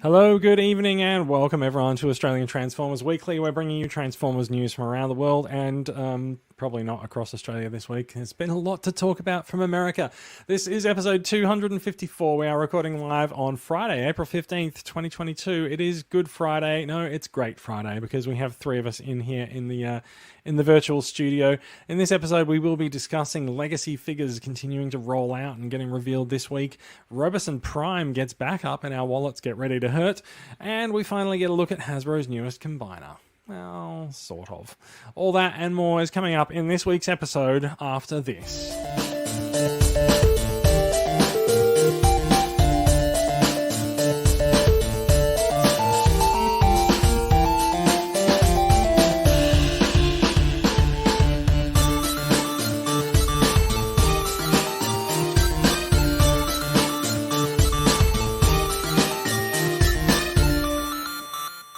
Hello, good evening, and welcome everyone to Australian Transformers Weekly. We're bringing you Transformers news from around the world and probably not across Australia this week. There's been a lot to talk about from America. This is episode 254. We are recording live on Friday, April 15th, 2022. It is Good Friday. No, it's Great Friday because we have three of us in here in the virtual studio. In this episode, we will be discussing legacy figures continuing to roll out and getting revealed this week. Robosen Prime gets back up and our wallets get ready to hurt. And we finally get a look at Hasbro's newest combiner. Well, sort of. All that and more is coming up in this week's episode after this.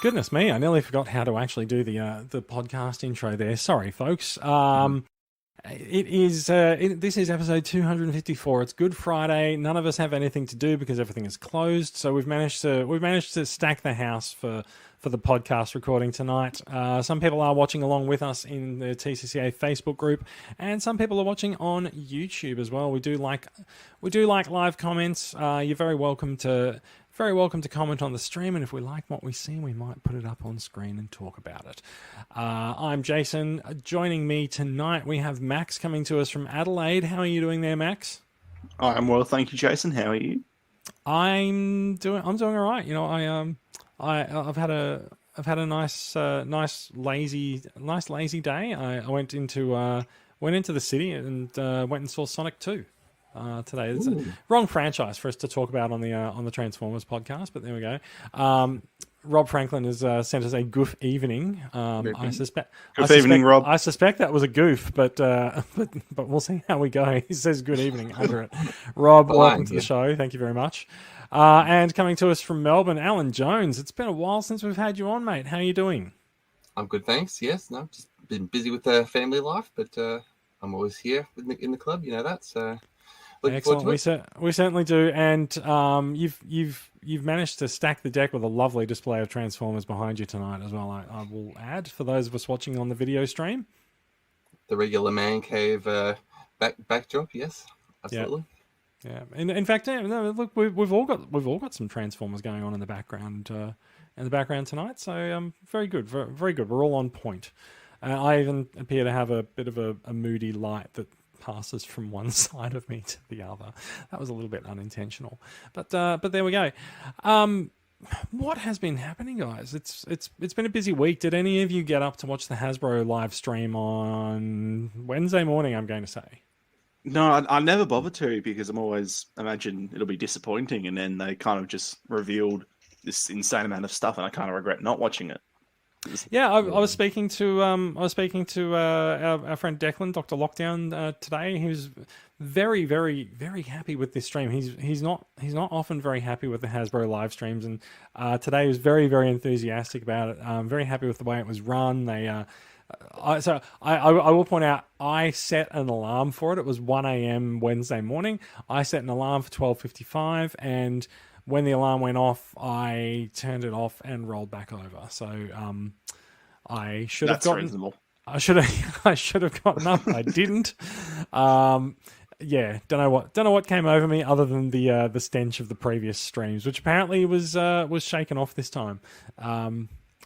Goodness me, I nearly forgot how to actually do the podcast intro there. Sorry, folks. This is episode 254. It's Good Friday. None of us have anything to do because everything is closed. So we've managed to stack the house for the podcast recording tonight. Some people are watching along with us in the TCCA Facebook group, and some people are watching on YouTube as well. We do like live comments. You're very welcome to comment on the stream, and if we like what we see, we might put it up on screen and talk about it. I'm Jason. Joining me tonight, we have Max coming to us from Adelaide. How are you doing there, Max? I'm well, thank you, Jason. How are you? I'm doing all right. You know, I've had a nice lazy day. I went into the city and went and saw Sonic 2. Today. It's a wrong franchise for us to talk about on the Transformers podcast, but there we go. Rob Franklin has sent us a goof evening. I suspect that was a goof, but we'll see how we go. He says good evening under it. Rob, welcome to the show. Thank you very much. And coming to us from Melbourne, Alan Jones. It's been a while since we've had you on, mate. How are you doing? I'm good, thanks. Yes, no, just been busy with the family life, but I'm always here in the club. You know that, so. Excellent. We certainly do, and you've managed to stack the deck with a lovely display of Transformers behind you tonight as well. I will add for those of us watching on the video stream, the regular man cave backdrop. Yes, absolutely. Yeah. In fact, look, we've all got some Transformers going on in the background tonight. So very good, very good. We're all on point. I even appear to have a bit of a moody light that passes from one side of me to the other. That was a little bit unintentional, but there we go. What has been happening, guys? It's been a busy week. Did any of you get up to watch the Hasbro live stream on Wednesday morning? I'm going to say. No, I never bothered to because I'm always imagine it'll be disappointing, and then they kind of just revealed this insane amount of stuff, and I kind of regret not watching it. Yeah, I was speaking to our friend Declan, Dr. Lockdown, today. He was very, very, very happy with this stream. He's not often very happy with the Hasbro live streams, and today he was very, very enthusiastic about it. Very happy with the way it was run. I will point out, I set an alarm for it. It was 1 a.m. Wednesday morning. I set an alarm for 12:55, and when the alarm went off, I turned it off and rolled back over. So I should have gotten. Reasonable. I should have gotten up. I didn't. Yeah, don't know what came over me other than the stench of the previous streams, which apparently was shaken off this time.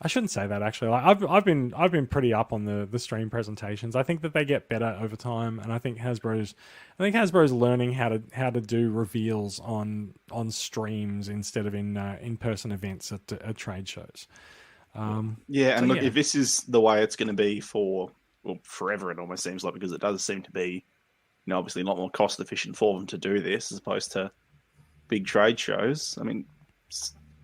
I shouldn't say that actually. Like, I've been pretty up on the stream presentations. I think that they get better over time, and I think Hasbro's learning how to do reveals on streams instead of in person events at trade shows. If this is the way it's going to be for forever, it almost seems like, because it does seem to be, obviously a lot more cost efficient for them to do this as opposed to big trade shows. I mean,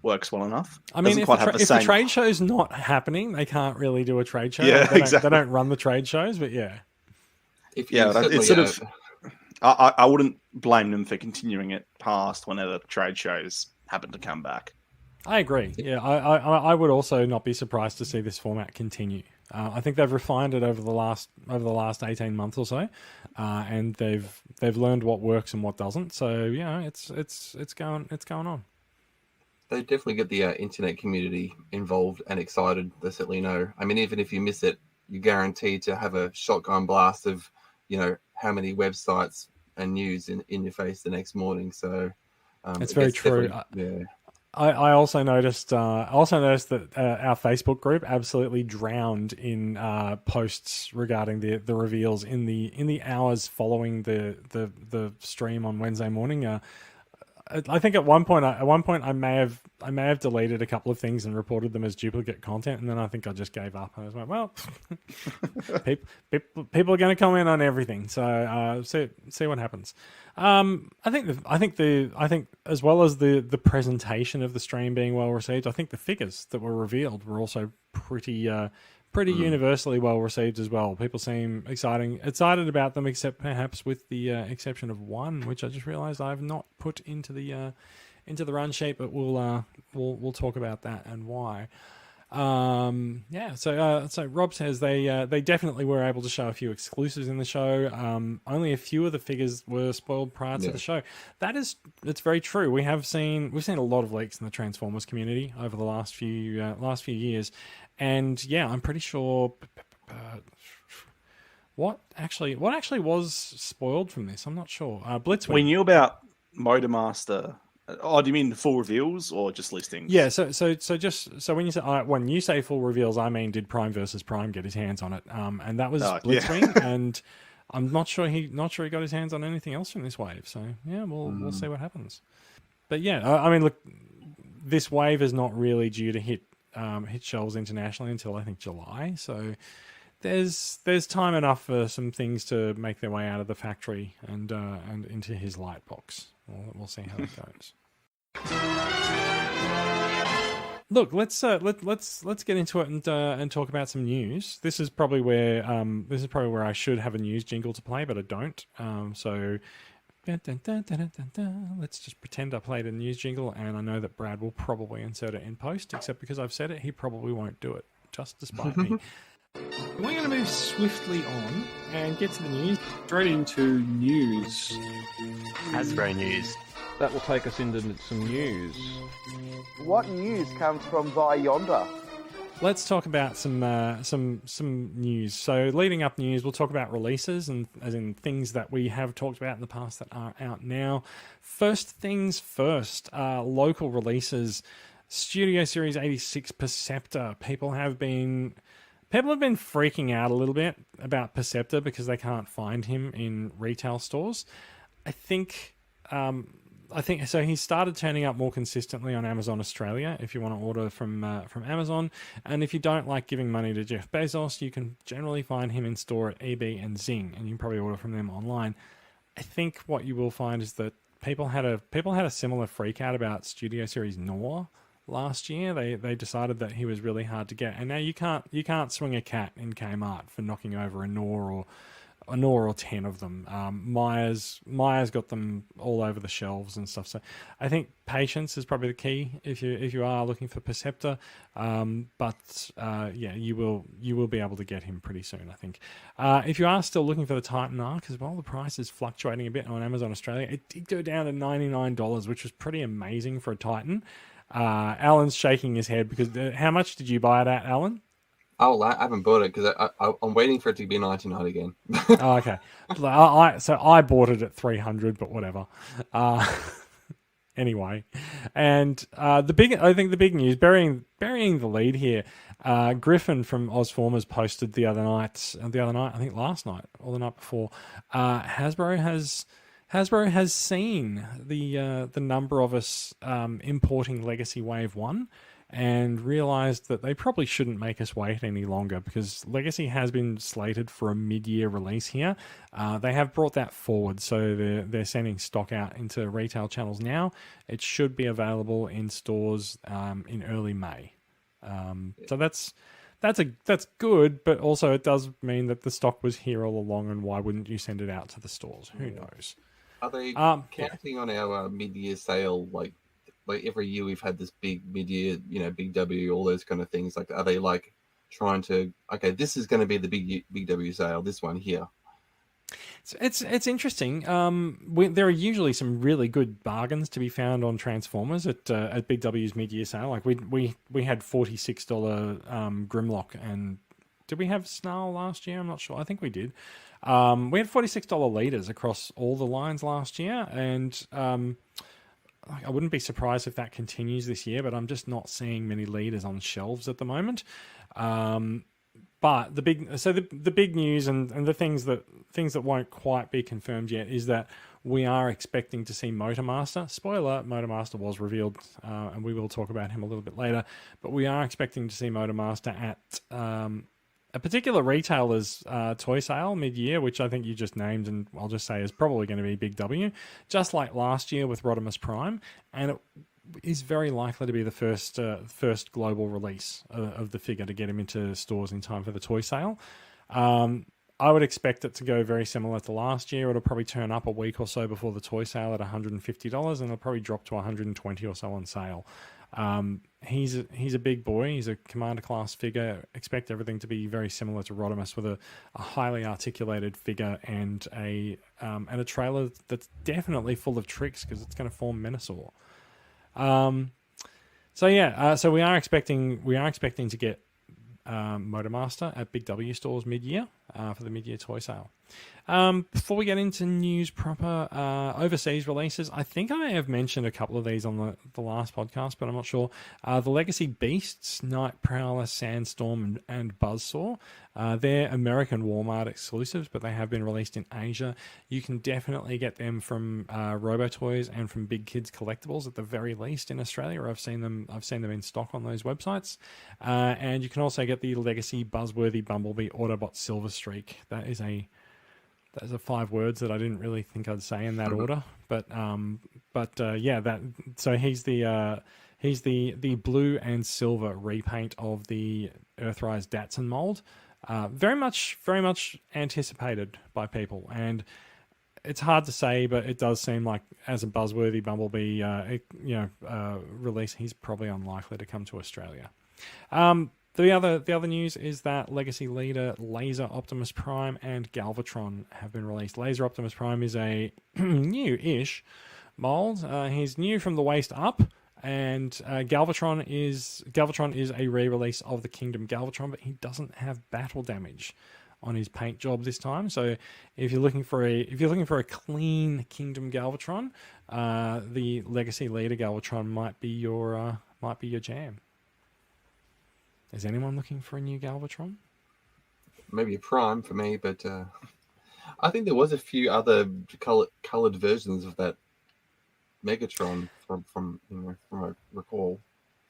works well enough. I mean, if the trade show's not happening, they can't really do a trade show. Yeah, they don't run the trade shows, but yeah. It's sort of. I wouldn't blame them for continuing it past whenever trade shows happen to come back. I agree. Yeah, I would also not be surprised to see this format continue. I think they've refined it over the last 18 months or so, and they've learned what works and what doesn't. So it's going on. They definitely get the internet community involved and excited. They certainly know. I mean, even if you miss it, you're guaranteed to have a shotgun blast of, how many websites and news in your face the next morning. So it's very true. Yeah. I also noticed that our Facebook group absolutely drowned in posts regarding the reveals in the hours following the stream on Wednesday morning. I think at one point I may have deleted a couple of things and reported them as duplicate content, and then I think I just gave up. I was like, well, people are going to comment on everything, so see what happens. I think as well as the presentation of the stream being well received, I think the figures that were revealed were also pretty universally well received as well. People seem excited about them, except perhaps with the exception of one, which I just realised I have not put into the run sheet, but we'll talk about that and why. So Rob says they definitely were able to show a few exclusives in the show. Only a few of the figures were spoiled prior to the show. It's very true. We've seen a lot of leaks in the Transformers community over the last few years, and I'm pretty sure. What actually was spoiled from this? I'm not sure. Blitzwing. We knew about Motormaster. Oh, do you mean full reveals or just listings? Yeah, so when you say full reveals, I mean, did Prime versus Prime get his hands on it? And that was Blitzwing, and I'm not sure he got his hands on anything else from this wave. So we'll see what happens. But I mean, look, this wave is not really due to hit shelves internationally until I think July. So there's time enough for some things to make their way out of the factory and into his light box. We'll see how that goes. Look, let's get into it and talk about some news. This is probably where I should have a news jingle to play, but I don't. So let's just pretend I played a news jingle, and I know that Brad will probably insert it in post. Except because I've said it, he probably won't do it, just despite me. We're going to move swiftly on and get to the news. Straight into news. Hasbro news. That will take us into some news. What news comes from via yonder? Let's talk about some news. So leading up news, we'll talk about releases, and as in things that we have talked about in the past that are out now. First things first, local releases. Studio Series 86 Perceptor. People have been freaking out a little bit about Perceptor because they can't find him in retail stores. I think so. He started turning up more consistently on Amazon Australia if you want to order from Amazon. And if you don't like giving money to Jeff Bezos, you can generally find him in store at EB and Zing, and you can probably order from them online. I think what you will find is that people had a similar freak out about Studio Series Noir last year. They decided that he was really hard to get, and now you can't swing a cat in Kmart for knocking over a Noir or 10 of them. Myers got them all over the shelves and stuff. So I think patience is probably the key if you are looking for Perceptor. You will be able to get him pretty soon, I think. If you are still looking for the Titan Arc as well, the price is fluctuating a bit on Amazon Australia. It did go down to $99, which was pretty amazing for a Titan. Alan's shaking his head because how much did you buy it at, Alan? Oh, I haven't bought it because I'm waiting for it to be 99 again. Oh, okay. I bought it at 300, but whatever. Anyway, and the big news, burying the lead here. Griffin from Ozformers posted the other night, I think last night or the night before. Hasbro has seen the number of us importing Legacy Wave 1 and realised that they probably shouldn't make us wait any longer because Legacy has been slated for a mid-year release here. They have brought that forward, so they're sending stock out into retail channels now. It should be available in stores in early May. So that's good, but also it does mean that the stock was here all along, and why wouldn't you send it out to the stores? Who knows? Are they counting on our mid-year sale? Like every year we've had this big mid-year, Big W, all those kind of things. Like, are they like trying to? Okay, this is going to be the big W sale. This one here. It's interesting. There are usually some really good bargains to be found on Transformers at Big W's mid-year sale. Like we had $46 Grimlock, and did we have Snarl last year? I'm not sure. I think we did. We had $46 leaders across all the lines last year, and I wouldn't be surprised if that continues this year. But I'm just not seeing many leaders on shelves at the moment. But the big news and the things that won't quite be confirmed yet is that we are expecting to see Motormaster. Spoiler: Motormaster was revealed, and we will talk about him a little bit later. But we are expecting to see Motormaster at a particular retailer's toy sale mid-year, which I think you just named, and I'll just say is probably going to be Big W, just like last year with Robosen Prime, and it is very likely to be the first global release of the figure to get him into stores in time for the toy sale. I would expect it to go very similar to last year. It'll probably turn up a week or so before the toy sale at $150, and it'll probably drop to $120 or so on sale. He's a big boy. He's a Commander class figure. Expect everything to be very similar to Rodimus, with a highly articulated figure and a trailer that's definitely full of tricks because it's going to form Menasor. So we are expecting to get Motormaster at Big W stores mid-year for the mid-year toy sale. Before we get into news proper, overseas releases, I think I have mentioned a couple of these on the last podcast, but I'm not sure. The Legacy Beasts, Nightprowler, Sandstorm, and Buzzsaw. They're American Walmart exclusives, but they have been released in Asia. You can definitely get them from Robotoys and from Big Kids Collectibles at the very least in Australia. I've seen them in stock on those websites. And you can also get the Legacy Buzzworthy Bumblebee Autobot Silverstreak. That is 5 words that I didn't really think I'd say in that order, but so he's the blue and silver repaint of the Earthrise Datsun mold. Very much anticipated by people, and it's hard to say, but it does seem like as a Buzzworthy Bumblebee, release, he's probably unlikely to come to Australia. The other news is that Legacy Leader, Laser Optimus Prime, and Galvatron have been released. Laser Optimus Prime is a new-ish mold. He's new from the waist up, and Galvatron is a re-release of the Kingdom Galvatron, but he doesn't have battle damage on his paint job this time. So if you're looking for a clean Kingdom Galvatron, the Legacy Leader Galvatron might be your jam. Is anyone looking for a new Galvatron? Maybe a Prime for me, but I think there was a few other coloured versions of that Megatron from I recall.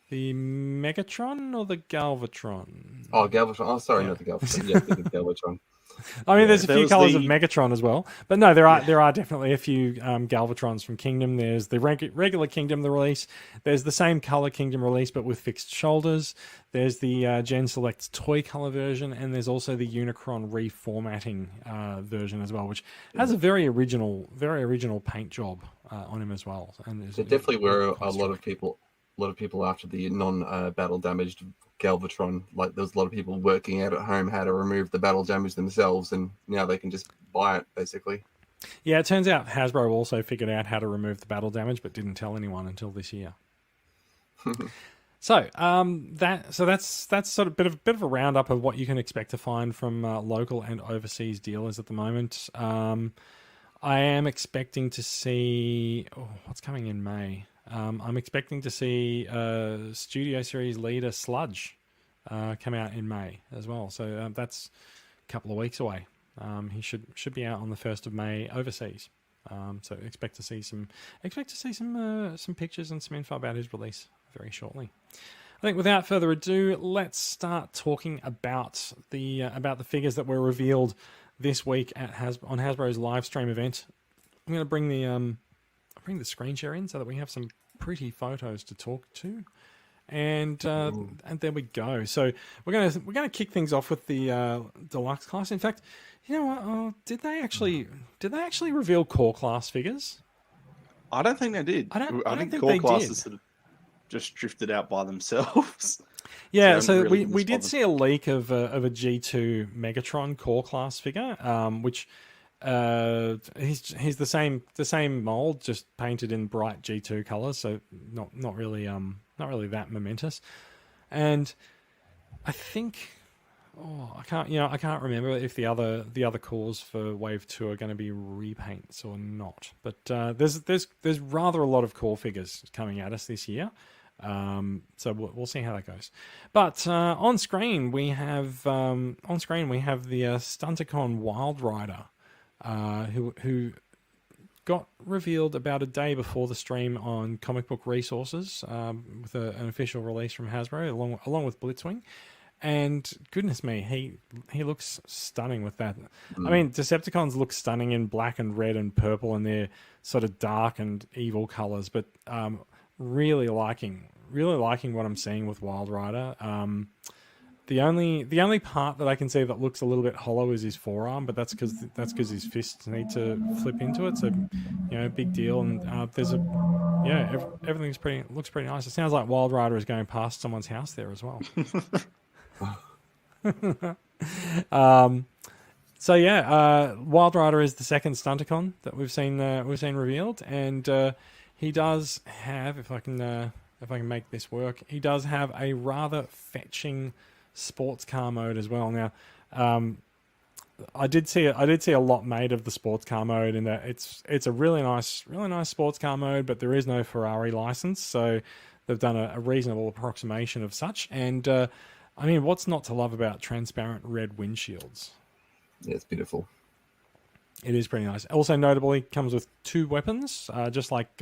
The Megatron or the Galvatron? Oh, Galvatron. Oh, sorry, not the Galvatron. Yeah, the Galvatron. I mean, there's a few colours of Megatron as well, but no, there are definitely a few Galvatrons from Kingdom. There's the regular Kingdom, the release. There's the same colour Kingdom release, but with fixed shoulders. There's the Gen Select's toy colour version, and there's also the Unicron reformatting version as well, which has a very original paint job on him as well. And there definitely were a lot of people after the non-battle damaged Galvatron. Like, there was a lot of people working out at home how to remove the battle damage themselves, and now they can just buy it basically. Yeah, it turns out Hasbro also figured out how to remove the battle damage, but didn't tell anyone until this year. So that's sort of bit of a roundup of what you can expect to find from local and overseas dealers at the moment. I am expecting to see what's coming in May. I'm expecting to see Studio Series Leader Sludge come out in May as well. So that's a couple of weeks away. He should be out on the 1st of May overseas. So expect to see some pictures and some info about his release very shortly. I think without further ado, let's start talking about the figures that were revealed this week on Hasbro's live stream event. I'm going to bring the screen share in so that we have some pretty photos to talk to, and there we go. So we're gonna kick things off with the deluxe class. In fact, you know what? Did they actually reveal core class figures? I don't think they did. I think core classes sort of just drifted out by themselves. Yeah, so we did see a leak of a G2 Megatron core class figure, which He's the same mold, just painted in bright G2 colors, so not really that momentous. And I think, I can't remember if the other cores for Wave 2 are going to be repaints or not. But there's rather a lot of core figures coming at us this year. So we'll see how that goes. But on screen we have the Stunticon Wild Rider, who got revealed about a day before the stream on Comic Book Resources, with an official release from Hasbro along with Blitzwing. And goodness me, he looks stunning with that. I mean, Decepticons look stunning in black and red and purple and their sort of dark and evil colors, but really liking what I'm seeing with Wild Rider. The only part that I can see that looks a little bit hollow is his forearm, but that's because his fists need to flip into it. So, big deal. And everything's looks pretty nice. It sounds like Wild Rider is going past someone's house there as well. Wild Rider is the second Stunticon that we've seen revealed, and he does have, if I can make this work, he does have a rather fetching sports car mode as well. Now, I did see a lot made of the sports car mode in that it's a really nice sports car mode, but there is no Ferrari license, so they've done a reasonable approximation of such. And I mean, what's not to love about transparent red windshields? Yeah, it's beautiful. It is pretty nice. Also, notably, comes with 2 weapons, just like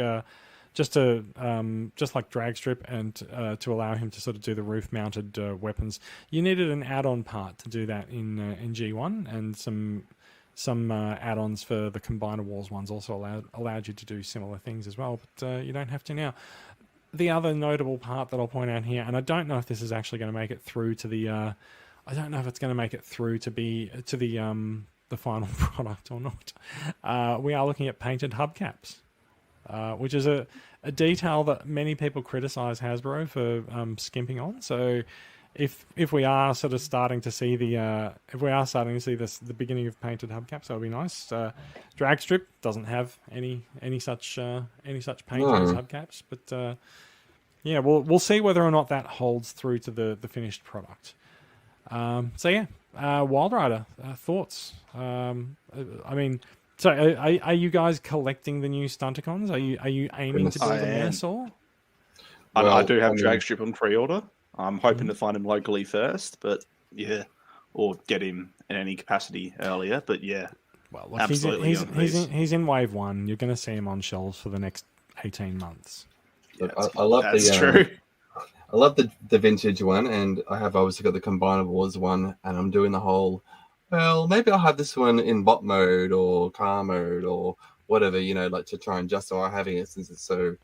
drag strip, and to allow him to sort of do the roof-mounted weapons. You needed an add-on part to do that in G1, and some add-ons for the Combiner Wars ones also allowed you to do similar things as well, but you don't have to now. The other notable part that I'll point out here, and I don't know if this is actually going to make it through to the, I don't know if it's going to make it through to the final product or not. We are looking at painted hubcaps, which is a detail that many people criticize Hasbro for skimping on. So if we are sort of starting to see the beginning of painted hubcaps, that'll be nice. Drag strip doesn't have any such paint on its hubcaps, but we'll see whether or not that holds through to the finished product. Wild Rider, thoughts? I mean, so are you guys collecting the new Stunticons? Are you aiming to build a Menasor? I do have drag strip on pre-order. I'm hoping to find him locally first, but or get him in any capacity earlier. But well, look, absolutely. He's in Wave 1. You're going to see him on shelves for the next 18 months. Look, I love true. I love the vintage one, and I have obviously got the Combiner Wars one, and I'm doing the whole, well, maybe I'll have this one in bot mode or car mode or whatever, like to try and justify having it since it's so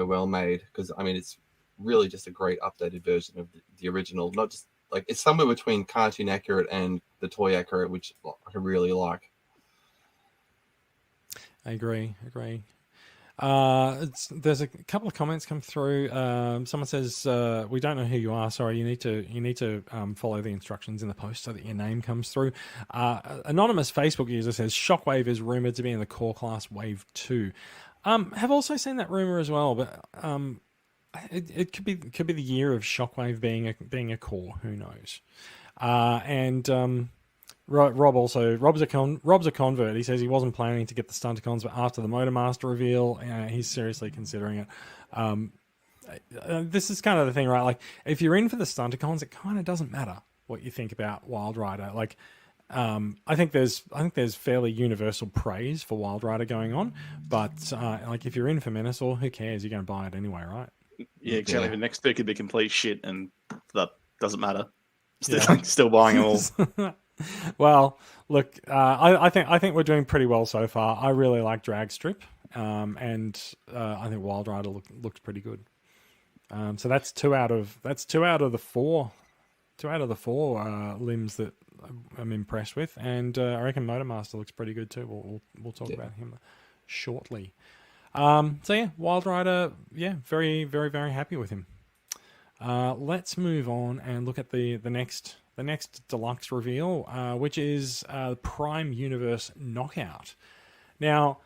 well made. Because I mean, it's really just a great updated version of the original. Not just like, it's somewhere between cartoon accurate and the toy accurate, which I really like. I agree. There's a couple of comments come through. Someone says, "We don't know who you are. Sorry, you need to follow the instructions in the post so that your name comes through." Anonymous Facebook user says, "Shockwave is rumored to be in the core class Wave 2." Have also seen that rumor as well, but it could be the year of Shockwave being a core. Who knows? Rob's a convert. He says he wasn't planning to get the Stunticons, but after the Motormaster reveal, he's seriously considering it. This is kind of the thing, right? Like, if you're in for the Stunticons, it kind of doesn't matter what you think about Wild Rider. Like, I think there's fairly universal praise for Wild Rider going on, but like, if you're in for Menasor, who cares? You're going to buy it anyway, right? Yeah, exactly. The next pick could be complete shit, and that doesn't matter. Still buying them all. Well, look, I think we're doing pretty well so far. I really like Drag Strip, and I think Wild Rider looks pretty good. So that's two out of the four limbs that I'm impressed with, and I reckon Motormaster looks pretty good too. We'll talk about him shortly. Wild Rider, very, very, very happy with him. let's move on and look at the next deluxe reveal, which is Prime Universe Knockout. Now,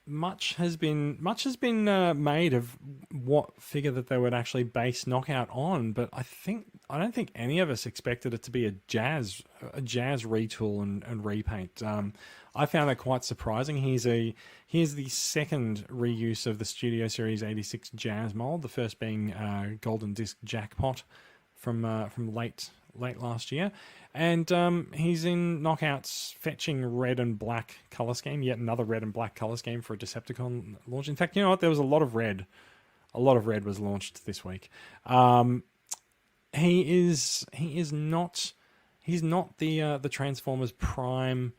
much has been made of what figure that they would actually base Knockout on, but I don't think any of us expected it to be a Jazz retool and repaint. I found that quite surprising. He's the second reuse of the Studio Series 86 Jazz mold, the first being Golden Disc Jackpot from late last year, and he's in Knockout's fetching red and black color scheme. Yet another red and black color scheme for a Decepticon launch. In fact, you know what? There was a lot of red. A lot of red was launched this week. He's not the Transformers Prime,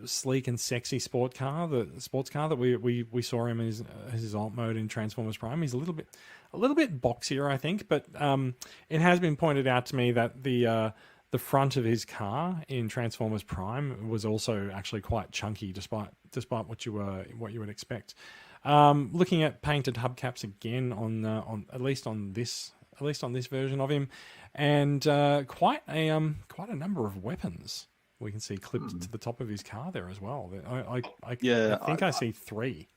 sleek and sexy sports car that we saw him as his alt mode in Transformers Prime. He's a little bit boxier, I think, but it has been pointed out to me that the front of his car in Transformers Prime was also actually quite chunky, despite what you would expect. Looking at painted hubcaps again on at least on this version of him, and quite a number of weapons we can see clipped to the top of his car there as well. I think I see 3.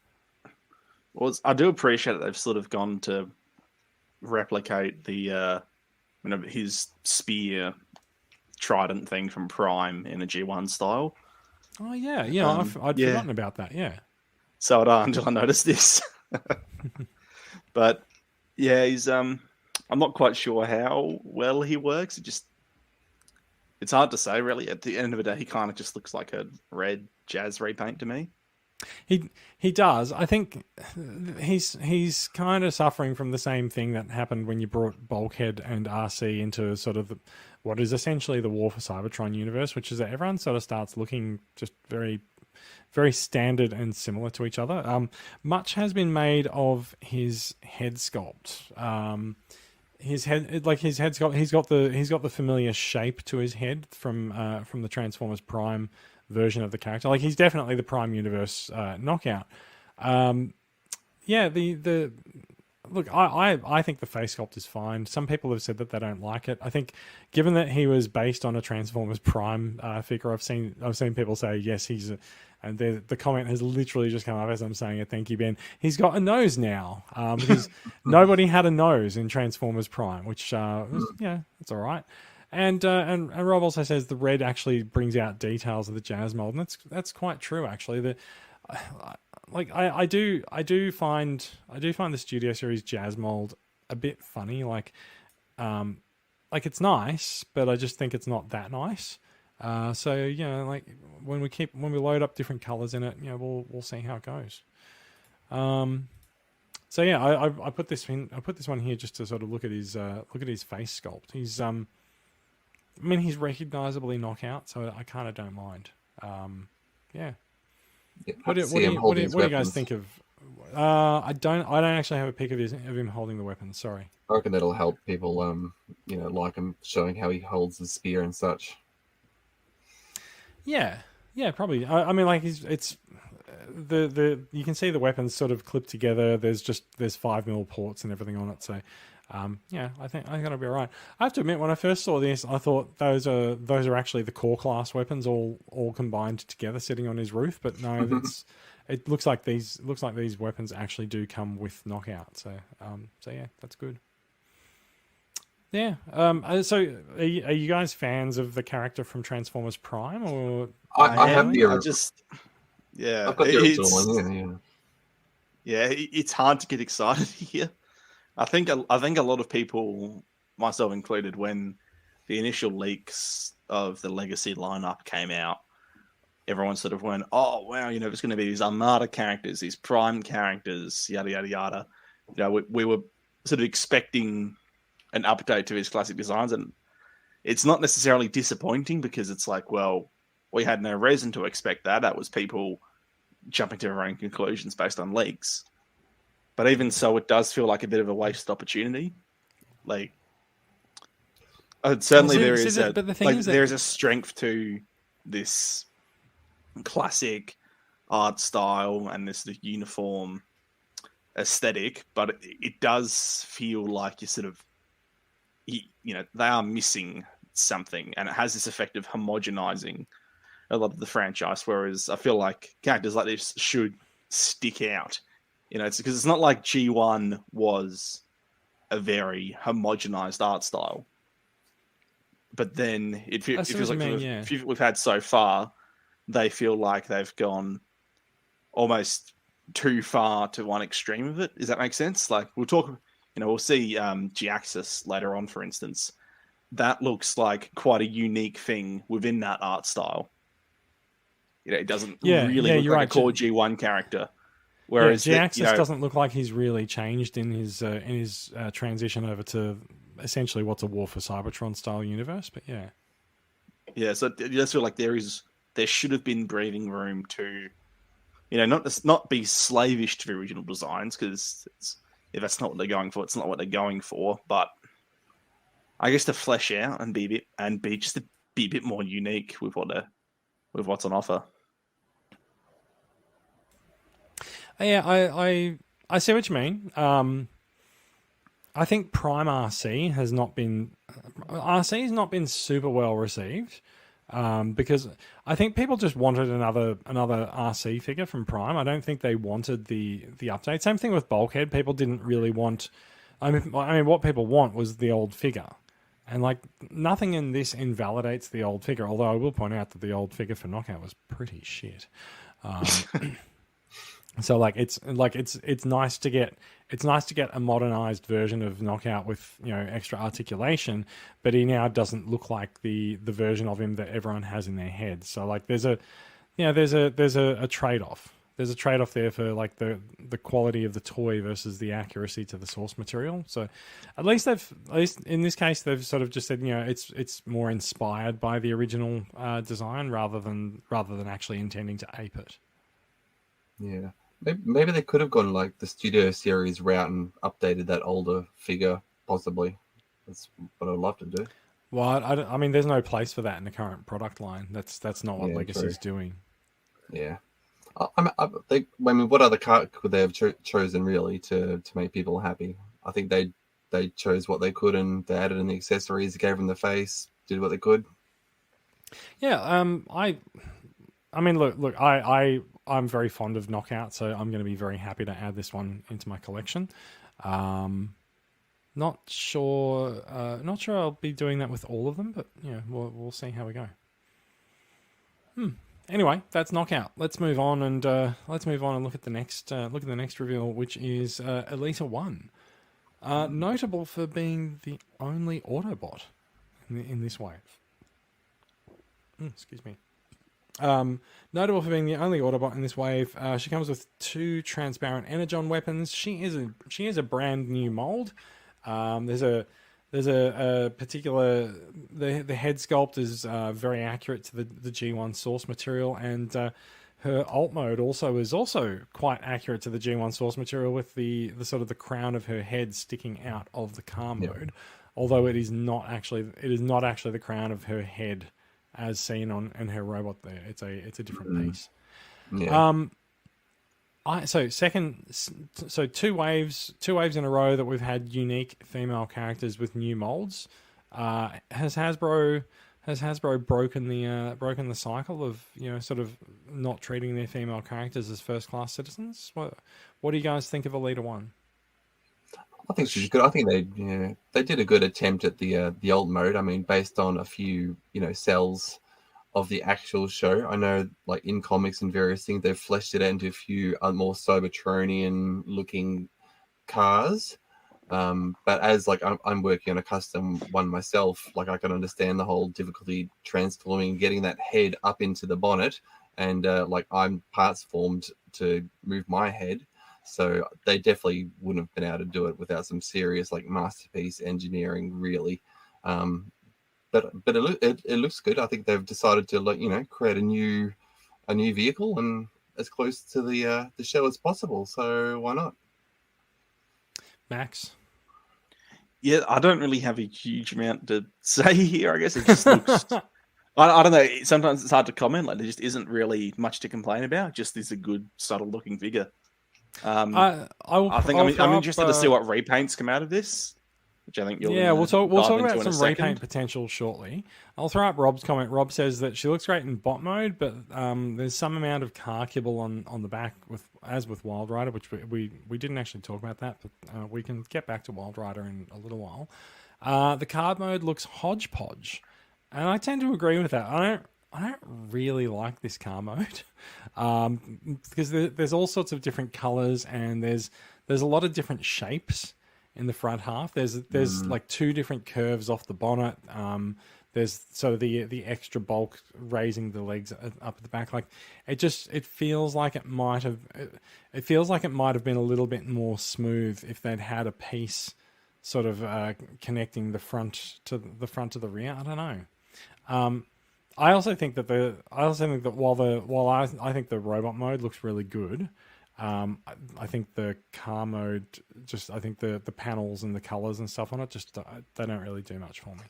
Well, I do appreciate that they've sort of gone to replicate the his spear trident thing from Prime in a G1 style. Oh yeah, I'd forgotten about that. Yeah, so had I until I noticed this. But yeah, he's I'm not quite sure how well he works. It's hard to say really. At the end of the day, he kind of just looks like a red Jazz repaint to me. He does. I think he's kind of suffering from the same thing that happened when you brought Bulkhead and RC into sort of what is essentially the War for Cybertron universe, which is that everyone sort of starts looking just very, very standard and similar to each other. Much has been made of his head sculpt. His head sculpt. He's got the familiar shape to his head from the Transformers Prime version of the character. Like, he's definitely the Prime Universe Knockout. Look, I think the face sculpt is fine. Some people have said that they don't like it. I think, given that he was based on a Transformers Prime figure, I've seen people say yes, and the comment has literally just come up as I'm saying it. Thank you, Ben. He's got a nose now, because nobody had a nose in Transformers Prime, which it's all right. And Rob also says the red actually brings out details of the Jazz mold, and that's quite true actually. I do find the Studio Series Jazz mold a bit funny. Like it's nice, but I just think it's not that nice. Like when we load up different colors in it, we'll see how it goes. I put this one here just to sort of look at his face sculpt. He's recognizably Knockout, so I kind of don't mind. What do you guys think of? I don't actually have a pic of him holding the weapon. Sorry. I reckon that'll help people, like him showing how he holds the spear and such. Yeah, probably. It's you can see the weapons sort of clipped together. There's 5mm ports and everything on it. So, I think it'll be all right. I have to admit, when I first saw this, I thought those are actually the core class weapons all combined together, sitting on his roof. But no, it looks like these weapons actually do come with Knockout. So that's good. Yeah. So are you guys fans of the character from Transformers Prime, or I have the I've got the original one. Yeah, it's hard to get excited here. I think a lot of people, myself included, when the initial leaks of the Legacy lineup came out, everyone sort of went, "Oh wow, there's going to be these Armada characters, these Prime characters, yada yada yada." We were sort of expecting an update to his classic designs, and it's not necessarily disappointing because it's like, well, we had no reason to expect that. That was people jumping to their own conclusions based on leaks. But even so, it does feel like a bit of a wasted opportunity. Like, certainly there is a strength to this classic art style and this uniform aesthetic, but it does feel like they are missing something, and it has this effect of homogenizing a lot of the franchise. Whereas I feel like characters like this should stick out. It's because it's not like G1 was a very homogenized art style, but then it feels like the few we've had so far, they feel like they've gone almost too far to one extreme of it. Does that make sense? Like we'll see G-Axis later on, for instance. That looks like quite a unique thing within that art style. It doesn't really look like a core G1 character. Whereas G-Axis doesn't look like he's really changed in his transition over to essentially what's a War for Cybertron style universe. But so it does feel like there should have been breathing room to, not be slavish to the original designs, because if that's not what they're going for, it's not what they're going for. But I guess to flesh out and be a bit more unique with what's on offer. Yeah, I see what you mean. I think Prime RC has not been super well received, because I think people just wanted another RC figure from Prime. I don't think they wanted the update. Same thing with Bulkhead. People didn't really want. I mean, what people want was the old figure, and like nothing in this invalidates the old figure. Although I will point out that the old figure for Knockout was pretty shit. So it's nice to get a modernized version of Knockout with extra articulation, but he now doesn't look like the version of him that everyone has in their head. So like there's a trade-off. There's a trade-off there for like the quality of the toy versus the accuracy to the source material. So at least in this case they've sort of just said it's more inspired by the original design rather than actually intending to ape it. Yeah. Maybe they could have gone like the Studio Series route and updated that older figure, possibly. That's what I'd love to do. Well, I mean, there's no place for that in the current product line. That's not what Legacy's doing. Yeah. I mean, what other card could they have chosen, really, to make people happy? I think they chose what they could, and they added in the accessories, gave them the face, did what they could. Yeah, I mean, look, I'm very fond of Knockout, so I'm going to be very happy to add this one into my collection. Not sure I'll be doing that with all of them, but we'll see how we go. Anyway, that's Knockout. Let's move on and look at the next reveal, which is Elita 1, notable for being the only Autobot in this wave. Excuse me. Notable for being the only Autobot in this wave, she comes with 2 transparent energon weapons. She is a brand new mold. There's a particular the head sculpt is very accurate to the G1 source material, and her alt mode is also quite accurate to the G1 source material, with the sort of the crown of her head sticking out of the car mode. Although it is not actually the crown of her head as seen in her robot there. It's a different piece. Yeah. So two waves in a row that we've had unique female characters with new molds. Has Hasbro broken the cycle of sort of not treating their female characters as first class citizens? What do you guys think of Elita 1? I think she's good. I think they did a good attempt at the alt mode. I mean, based on a few cells of the actual show. I know, like in comics and various things, they've fleshed it out into a few more Cybertronian looking cars. But as like I'm working on a custom one myself, like I can understand the whole difficulty transforming, getting that head up into the bonnet, and like I'm parts formed to move my head. So they definitely wouldn't have been able to do it without some serious like masterpiece engineering, really. But it looks good. I think they've decided to create a new vehicle and as close to the show as possible. So why not? Max? Yeah, I don't really have a huge amount to say here. I guess it just looks. I don't know. Sometimes it's hard to comment. Like there just isn't really much to complain about. Just is a good, subtle looking figure. I'm interested to see what repaints come out of this, which I think we'll talk about some repaint potential shortly. I'll throw up Rob's comment. Rob says that she looks great in bot mode, but there's some amount of car kibble on the back with Wild Rider, which we didn't actually talk about that, but we can get back to Wild Rider in a little while. The card mode looks hodgepodge, and I tend to agree with that. I don't really like this car mode because there's all sorts of different colors, and there's a lot of different shapes in the front half. There's like two different curves off the bonnet. There's so the extra bulk raising the legs up at the back. Like it feels like it might have been a little bit more smooth if they'd had a piece sort of connecting the front to the rear. I don't know. I also think that while I think the robot mode looks really good, I think the car mode I think the panels and the colors and stuff on it they don't really do much for me.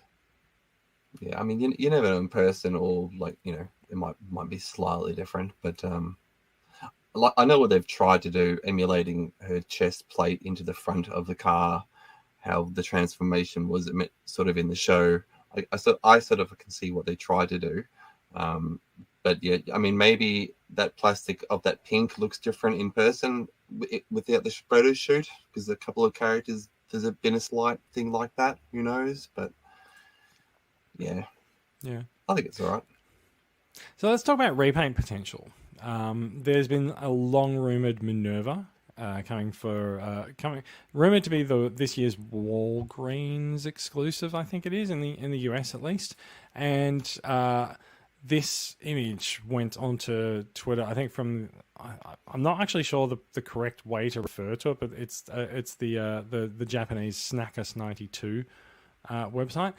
Yeah, I mean, you never know in person, or like, you know, it might be slightly different, but like I know what they've tried to do, emulating her chest plate into the front of the car, how the transformation was sort of in the show. I sort of can see what they tried to do, but yeah, I mean, maybe that plastic of that pink looks different in person without the photo shoot, because a couple of characters there's been a slight thing like that. Who knows? But yeah, I think it's all right. So let's talk about repaint potential. There's been a long rumored Minerva rumored to be this year's Walgreens exclusive. I think it is in the US at least, and this image went onto Twitter. I think I'm not actually sure the correct way to refer to it, but it's the Japanese Snackus92 website.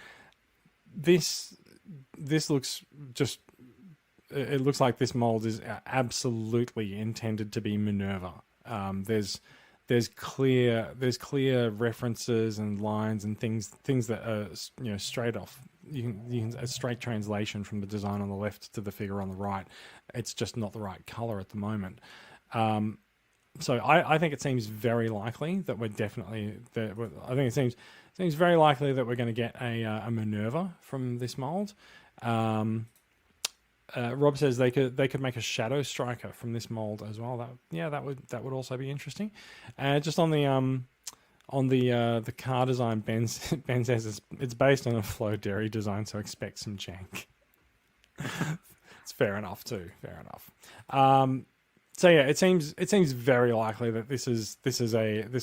This looks just. It looks like this mold is absolutely intended to be Minerva. There's clear references and lines and things that are, you know, straight off. You can a straight translation from the design on the left to the figure on the right. It's just not the right color at the moment. So I think it seems very likely that it seems very likely that we're going to get a Minerva from this mold. Rob says they could make a Shadow Striker from this mold as well. That would also be interesting. Just on the car design, Ben says it's based on a Flo Derry design, so expect some jank. It's fair enough too. Fair enough. So yeah, it seems very likely that this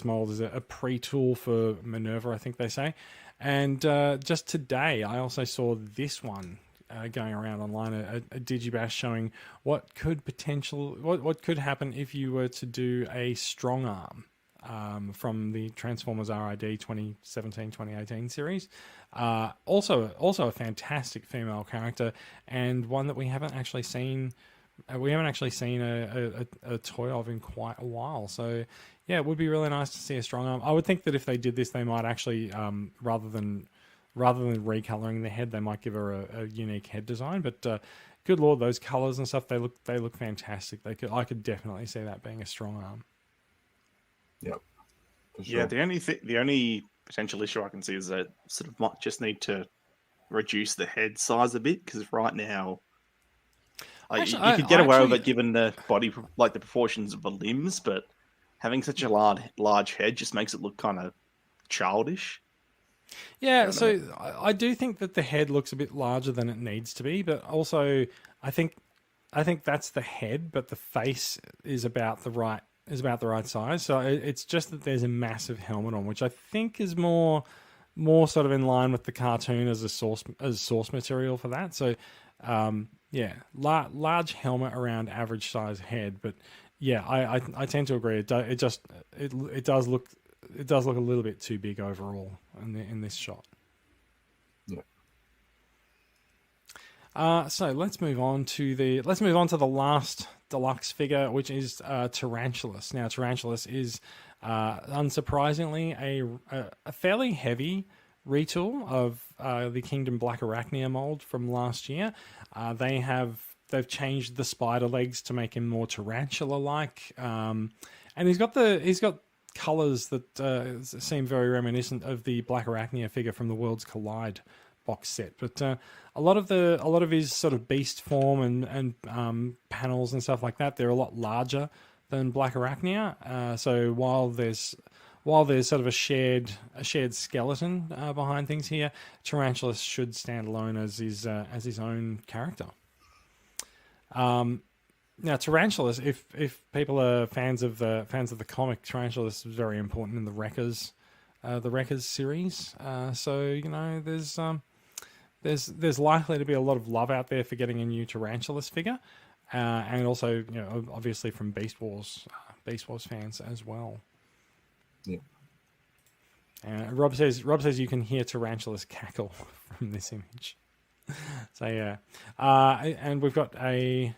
mold is a pre-tool for Minerva, I think they say. And just today, I also saw this one going around online, a Digibash showing what could happen if you were to do a strong arm from the Transformers RID 2017-2018 series. Also a fantastic female character, and one that we haven't actually seen. We haven't actually seen a toy of in quite a while. So yeah, it would be really nice to see a strong arm. I would think that if they did this, they might actually rather than recoloring the head, they might give her a unique head design. But good lord, those colors and stuff, they look fantastic. I could definitely see that being a strong arm. Yep. For sure. Yeah, the only potential issue I can see is that sort of might just need to reduce the head size a bit, because right now you could get away with it given the body, like the proportions of the limbs, but having such a large head just makes it look kind of childish. Yeah, so I do think that the head looks a bit larger than it needs to be, but also I think that's the head, but the face is about the right size. So it's just that there's a massive helmet on, which I think is more sort of in line with the cartoon as source material for that. So yeah, large helmet around average size head, but yeah, I tend to agree. It does look a little bit too big overall in this shot. Yeah. So let's move on to the last deluxe figure, which is Tarantulas. Now, Tarantulas is unsurprisingly a fairly heavy retool of the Kingdom Black Arachnia mold from last year. They've changed the spider legs to make him more tarantula-like, and he's got colors that seem very reminiscent of the Black Arachnia figure from the Worlds Collide box set. But a lot of his sort of beast form and panels and stuff like that, they're a lot larger than Black Arachnia. So while there's sort of a shared skeleton behind things here, Tarantulas should stand alone as his own character. Now, Tarantulas, if people are fans of the comic, Tarantulas is very important in the Wreckers series. So there's likely to be a lot of love out there for getting a new Tarantulas figure, and also obviously from Beast Wars fans as well. Yeah. Rob says you can hear Tarantulas cackle from this image. So yeah, and we've got the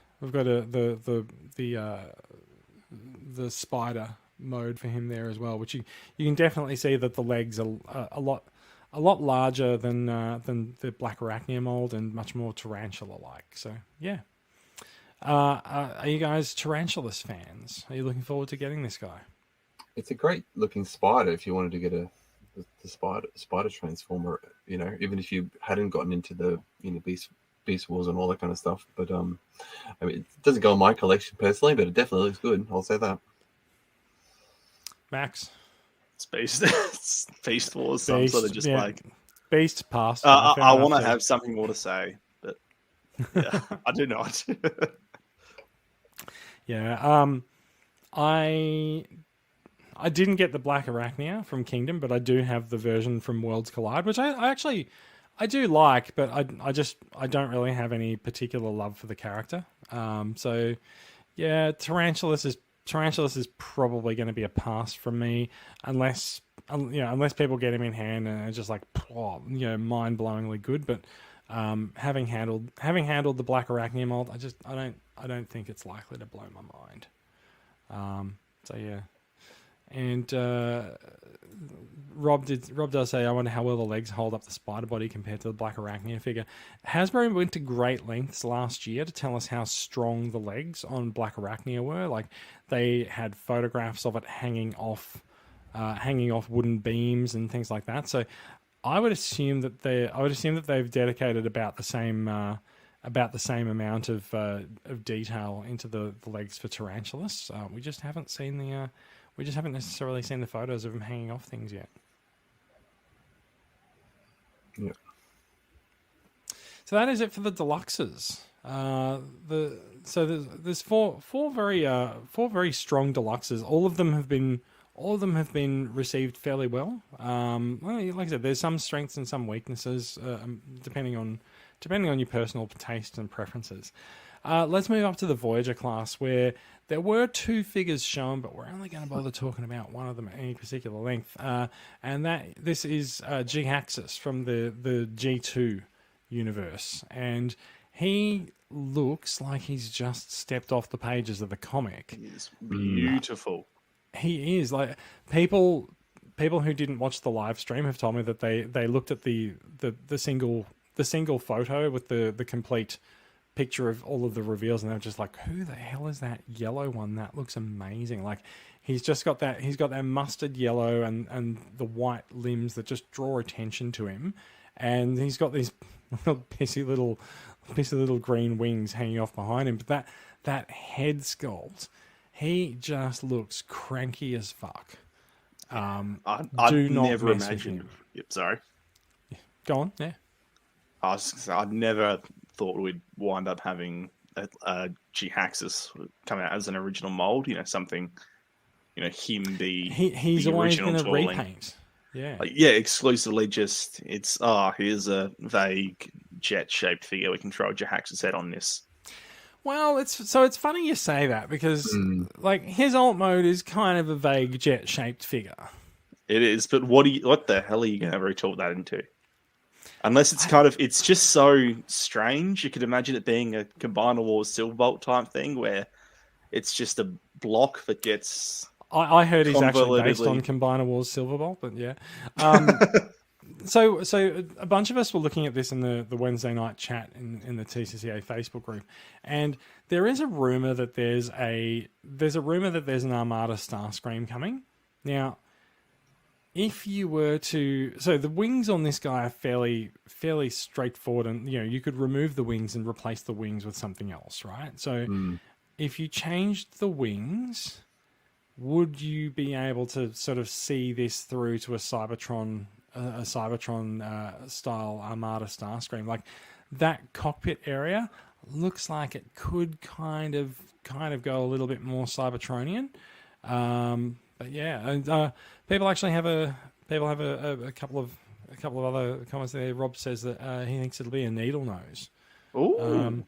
spider mode for him there as well, which you can definitely see that the legs are a lot larger than the Black Arachnia mold and much more tarantula like. So yeah, are you guys Tarantulas fans? Are you looking forward to getting this guy? It's a great looking spider if you wanted to get the spider transformer. Even if you hadn't gotten into the Beast Wars and all that kind of stuff. But I mean, it doesn't go in my collection personally, but it definitely looks good. I'll say that. Max, it's Beast Wars. So I'm sort of just like Beast pass. I want to have something more to say, but yeah, I do not. Yeah. I didn't get the Black Arachnia from Kingdom, but I do have the version from Worlds Collide, which I do like, but I don't really have any particular love for the character. So yeah, Tarantulas is probably going to be a pass from me, unless people get him in hand and it's just like mind-blowingly good. But having handled the Black Arachnia mold, I don't think it's likely to blow my mind. So yeah. And Rob does say, I wonder how well the legs hold up the spider body compared to the Black Arachnia figure. Hasbro went to great lengths last year to tell us how strong the legs on Black Arachnia were. Like, they had photographs of it hanging off wooden beams and things like that. So I would assume that they've dedicated about the same amount of detail into the legs for Tarantulas. We just haven't necessarily seen the photos of him hanging off things yet. Yeah. So that is it for the deluxes. There's four very strong deluxes. All of them have been received fairly well. Like I said, there's some strengths and some weaknesses depending on your personal taste and preferences. Let's move up to the Voyager class, where there were two figures shown, but we're only going to bother talking about one of them at any particular length. And this is G-Axis from the G2 universe. And he looks like he's just stepped off the pages of the comic. He is beautiful. He is. Like, people who didn't watch the live stream have told me that they looked at the single photo with the complete picture of all of the reveals, and they're just like, who the hell is that yellow one? That looks amazing. Like, he's got that mustard yellow and the white limbs that just draw attention to him, and he's got these pissy little green wings hanging off behind him. But that head sculpt, he just looks cranky as fuck. I'd never imagined. Yep, sorry. Go on. Yeah. I'd never thought we'd wind up having a G-Axis come out as an original mold. Something. Him be. He's the always original going to repaint. Yeah. Exclusively just here's a vague jet-shaped figure. We can throw a G-Axis head on this. Well, it's funny you say that, because like, his alt mode is kind of a vague jet-shaped figure. It is, but what the hell are you going to retort that into? Unless it's just so strange. You could imagine it being a Combiner Wars Silverbolt type thing, where it's just a block that gets. I heard he's actually based on Combiner Wars Silverbolt, but yeah. So a bunch of us were looking at this in the Wednesday night chat in the TCCA Facebook group, and there is a rumor that there's an Armada Starscream coming. Now, if you were to, so the wings on this guy are fairly straightforward, and you could remove the wings and replace the wings with something else, right? So if you changed the wings, would you be able to sort of see this through to a Cybertron style Armada Starscream? Like that cockpit area looks like it could kind of go a little bit more Cybertronian. But yeah, and people actually have a couple of other comments there. Rob says that he thinks it'll be a needle nose. Ooh.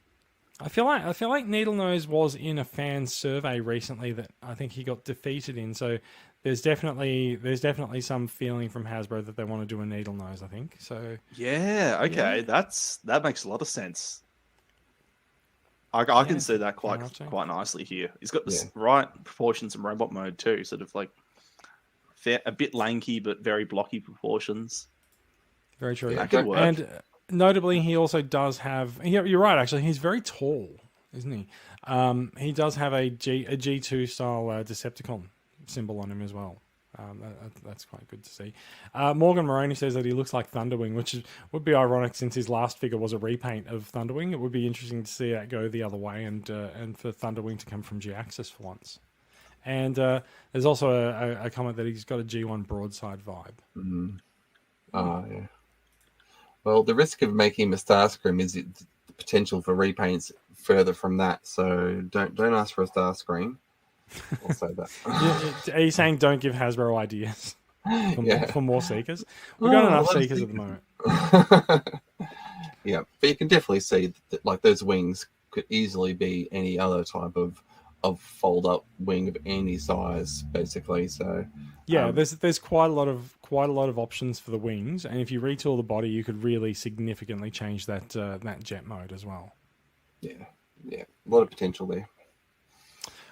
I feel like Needle Nose was in a fan survey recently that I think he got defeated in. So there's definitely some feeling from Hasbro that they want to do a Needle Nose, I think. So yeah, okay, yeah. that makes a lot of sense. I can see that quite nicely here. He's got the right proportions in robot mode too, sort of like a bit lanky but very blocky proportions. Very true. That could work. And notably, he also does have. You're right. Actually, he's very tall, isn't he? He does have a G2 style Decepticon symbol on him as well. That's quite good to see. Morgan Moroney says that he looks like Thunderwing, which would be ironic since his last figure was a repaint of Thunderwing. It would be interesting to see that go the other way and for Thunderwing to come from G-Axis for once. And there's also a comment that he's got a G1 broadside vibe. Mm-hmm. Oh, yeah. Well, the risk of making him a Starscream is the potential for repaints further from that. So don't ask for a Starscream. I'll say that. Are you saying don't give Hasbro ideas for more Seekers? We've got enough Seekers at the moment. Yeah, but you can definitely see that like those wings could easily be any other type of fold-up wing of any size, basically. So yeah, there's quite a lot of options for the wings, and if you retool the body, you could really significantly change that jet mode as well. Yeah, a lot of potential there.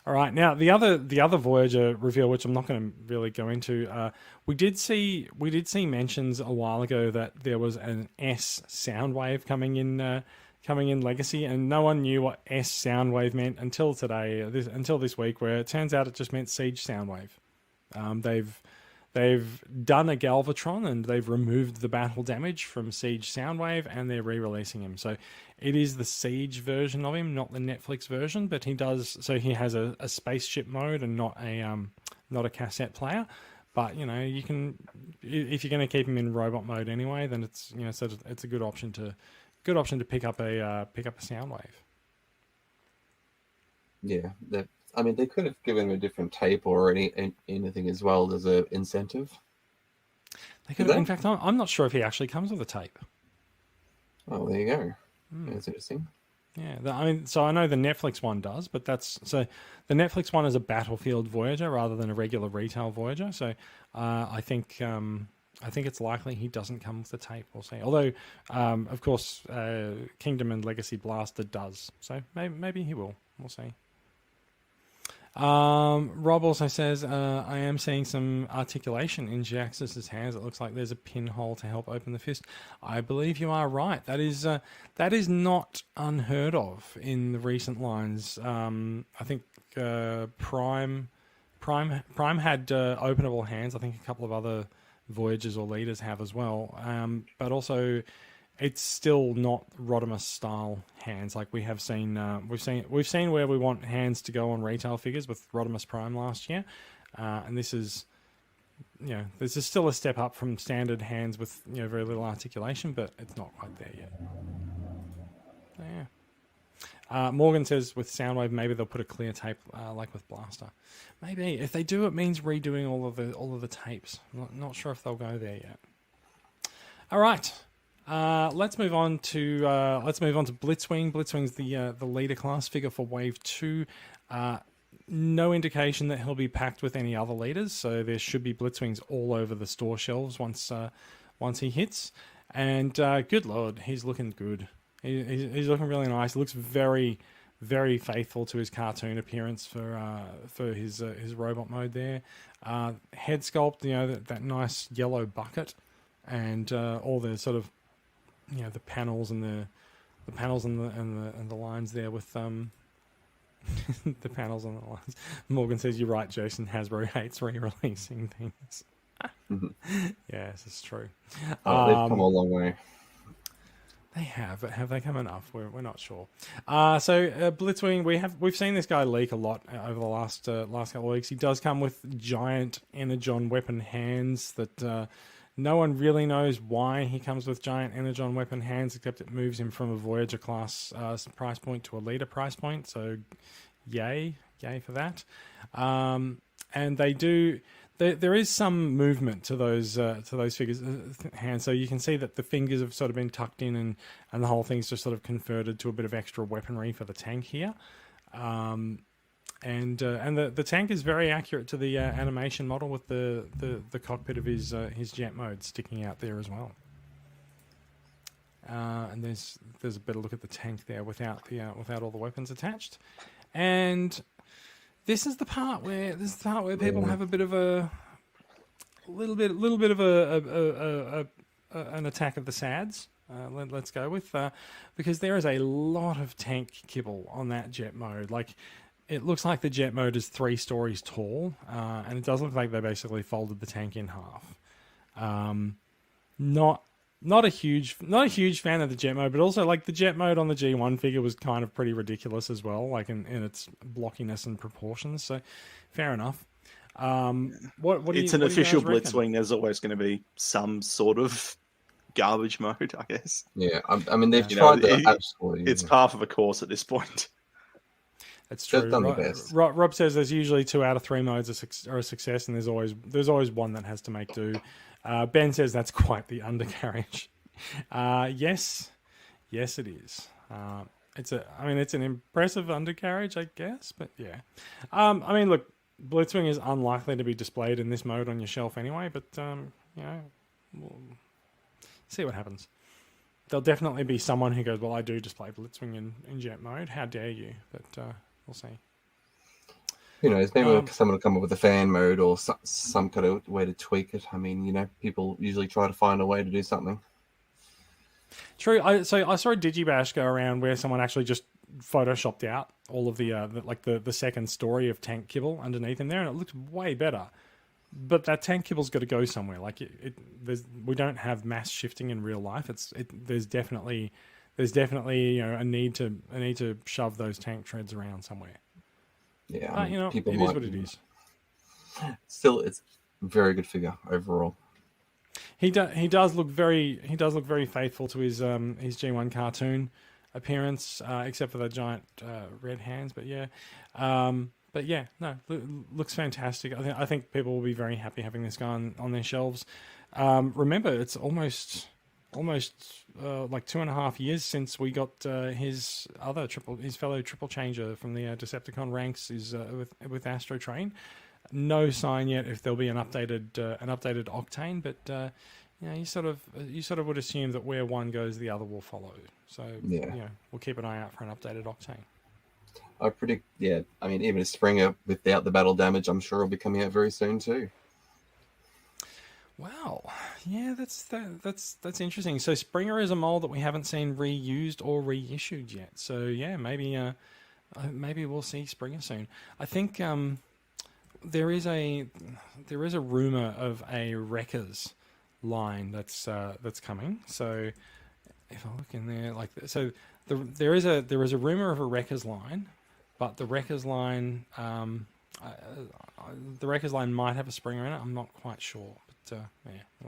All right, now the other Voyager reveal, which I'm not going to really go into, we did see mentions a while ago that there was an S Soundwave coming in Legacy, and no one knew what S Soundwave meant until today, until this week, where it turns out it just meant Siege Soundwave. They've done a Galvatron and they've removed the battle damage from Siege Soundwave, and they're re-releasing him. So it is the Siege version of him, not the Netflix version, but he has a spaceship mode and not a cassette player. But you can, if you're going to keep him in robot mode anyway, then it's it's a good option to pick up a Soundwave. Yeah, they could have given him a different tape or anything as well as an incentive. They could have, in fact, I'm not sure if he actually comes with a tape. Oh, there you go. That's interesting. Yeah, so I know the Netflix one does, but the Netflix one is a Battlefield Voyager rather than a regular retail Voyager. So I think it's likely he doesn't come with the tape. We'll see. Although, of course, Kingdom and Legacy Blaster does. So maybe he will. We'll see. Rob also says, I am seeing some articulation in G-Axis's hands. It looks like there's a pinhole to help open the fist. I believe you are right. That is not unheard of in the recent lines. I think Prime had openable hands. I think a couple of other Voyagers or Leaders have as well. But also, it's still not Rodimus style hands like we have seen. We've seen where we want hands to go on retail figures with Rodimus Prime last year, and this is, this is still a step up from standard hands with very little articulation, but it's not quite there yet. So, yeah. Morgan says with Soundwave maybe they'll put a clear tape like with Blaster. Maybe if they do, it means redoing all of the tapes. Not sure if they'll go there yet. All right. Let's move on to Blitzwing. Blitzwing's the leader class figure for Wave 2. No indication that he'll be packed with any other leaders, so there should be Blitzwings all over the store shelves once he hits. And good lord, he's looking good. He's looking really nice. He looks very, very faithful to his cartoon appearance for his robot mode there. Head sculpt, that nice yellow bucket. and all the sort of, the panels and the panels and the lines there with the panels and the lines. Morgan says, "You're right, Jason. Hasbro hates re-releasing things." Yes, it's true. They've come a long way. They have, but have they come enough? We're not sure. So Blitzwing, we've seen this guy leak a lot over the last couple of weeks. He does come with giant Energon weapon hands that no one really knows why he comes with giant Energon weapon hands, except it moves him from a Voyager class price point to a leader price point. So, yay for that. And they do. There is some movement to those figures hands, so you can see that the fingers have sort of been tucked in, and the whole thing's just sort of converted to a bit of extra weaponry for the tank here, and the tank is very accurate to the animation model with the cockpit of his jet mode sticking out there as well. And there's a better look at the tank there without all the weapons attached, and This is the part where people have a bit of a little bit of an attack of the sads. Let's go with because there is a lot of tank kibble on that jet mode. Like, it looks like the jet mode is 3 stories tall, and it does look like they basically folded the tank in half. Not a huge fan of the jet mode, but also like the jet mode on the G1 figure was kind of pretty ridiculous as well, like in its blockiness and proportions. So, fair enough. It's an official Blitzwing. There's always going to be some sort of garbage mode, I guess. Yeah, I mean they've tried that absolutely. It's par for the course at this point. That's true. Done the best. Rob says there's usually 2 out of 3 modes are a success, and there's always one that has to make do. Ben says that's quite the undercarriage. Yes, it is. It's an impressive undercarriage, I guess, but yeah. I mean, look, Blitzwing is unlikely to be displayed in this mode on your shelf anyway, but we'll see what happens. There'll definitely be someone who goes, "Well, I do display Blitzwing in jet mode. How dare you?" But we'll see. Who knows? Maybe someone will come up with a fan mode or some kind of way to tweak it. I mean, people usually try to find a way to do something. True. I saw a Digibash go around where someone actually just photoshopped out all of the second story of tank kibble underneath in there, and it looks way better. But that tank kibble's got to go somewhere. Like we don't have mass shifting in real life. There's definitely a need to shove those tank treads around somewhere. Yeah, I mean, it is what it is. Still, it's a very good figure overall. He does look very faithful to his G1 cartoon appearance, except for the giant red hands. But yeah, looks fantastic. I think people will be very happy having this guy on their shelves. Remember, it's almost like 2.5 years since we got his fellow triple changer from the Decepticon ranks is with Astro Train. No sign yet if there'll be an updated Octane, but you sort of would assume that where one goes, the other will follow. So we'll keep an eye out for an updated Octane. I predict, I mean, even a Springer without the battle damage, I'm sure will be coming out very soon too. Wow, yeah, that's interesting. So Springer is a mold that we haven't seen reused or reissued yet. So yeah, maybe we'll see Springer soon. I think there is a rumor of a Wreckers line that's coming. So if I look in there, there is a rumor of a Wreckers line, but the Wreckers line might have a Springer in it. I'm not quite sure.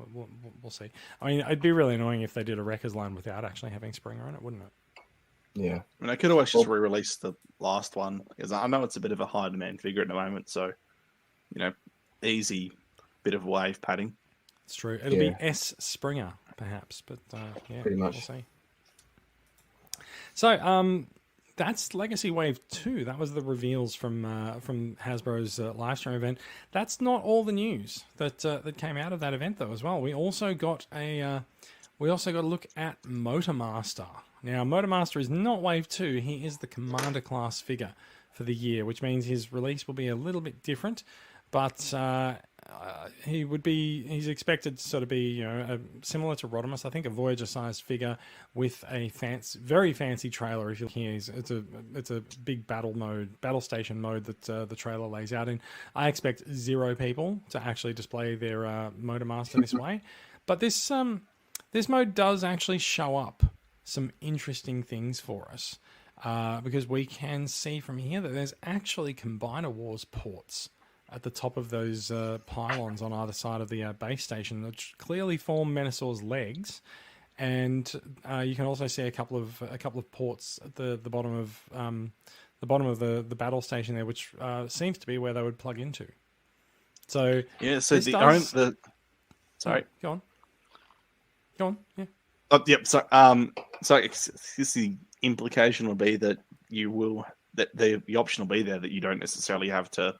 We'll see. I mean, it'd be really annoying if they did a Wreckers line without actually having Springer in it, wouldn't it? Yeah. I mean, I could always just re-release the last one, because I know it's a bit of a high demand figure at the moment, so, easy bit of wave padding. It's true. It'll be S Springer, perhaps, but pretty much. We'll see. So, that's Legacy Wave 2. That was the reveals from Hasbro's live stream event. That's not all the news that came out of that event, though, as well. We also got a look at Motormaster. Now, Motormaster is not Wave 2. He is the Commander class figure for the year, which means his release will be a little bit different. But he's expected to sort of be, similar to Rodimus. I think a Voyager-sized figure with a very fancy trailer. If you look here, it's a big battle station mode that the trailer lays out in. I expect 0 people to actually display their Motor Master this way, but this mode does actually show up some interesting things for us because we can see from here that there's actually Combiner Wars ports at the top of those pylons on either side of the base station, which clearly form Menasaw's legs, and you can also see a couple of ports at the bottom of the battle station there, which seems to be where they would plug into. So yeah, so sorry, go on, yeah. Oh, yep. So the implication will be that the option will be there that you don't necessarily have to,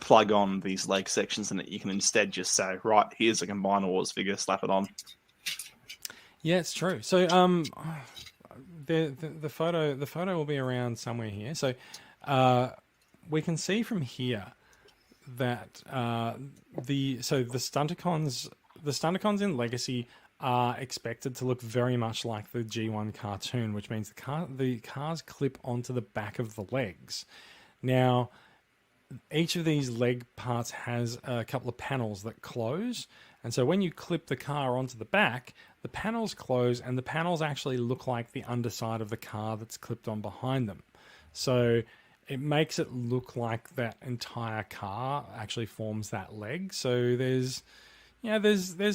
plug on these leg sections, and that you can instead just say, right, here's a Combiner Wars figure, slap it on. Yeah, it's true. So the photo will be around somewhere here. So we can see from here that the Stunticons in Legacy are expected to look very much like the G1 cartoon, which means the cars clip onto the back of the legs. Now, each of these leg parts has a couple of panels that close, and so when you clip the car onto the back, the panels close, and the panels actually look like the underside of the car that's clipped on behind them. So it makes it look like that entire car actually forms that leg. So there's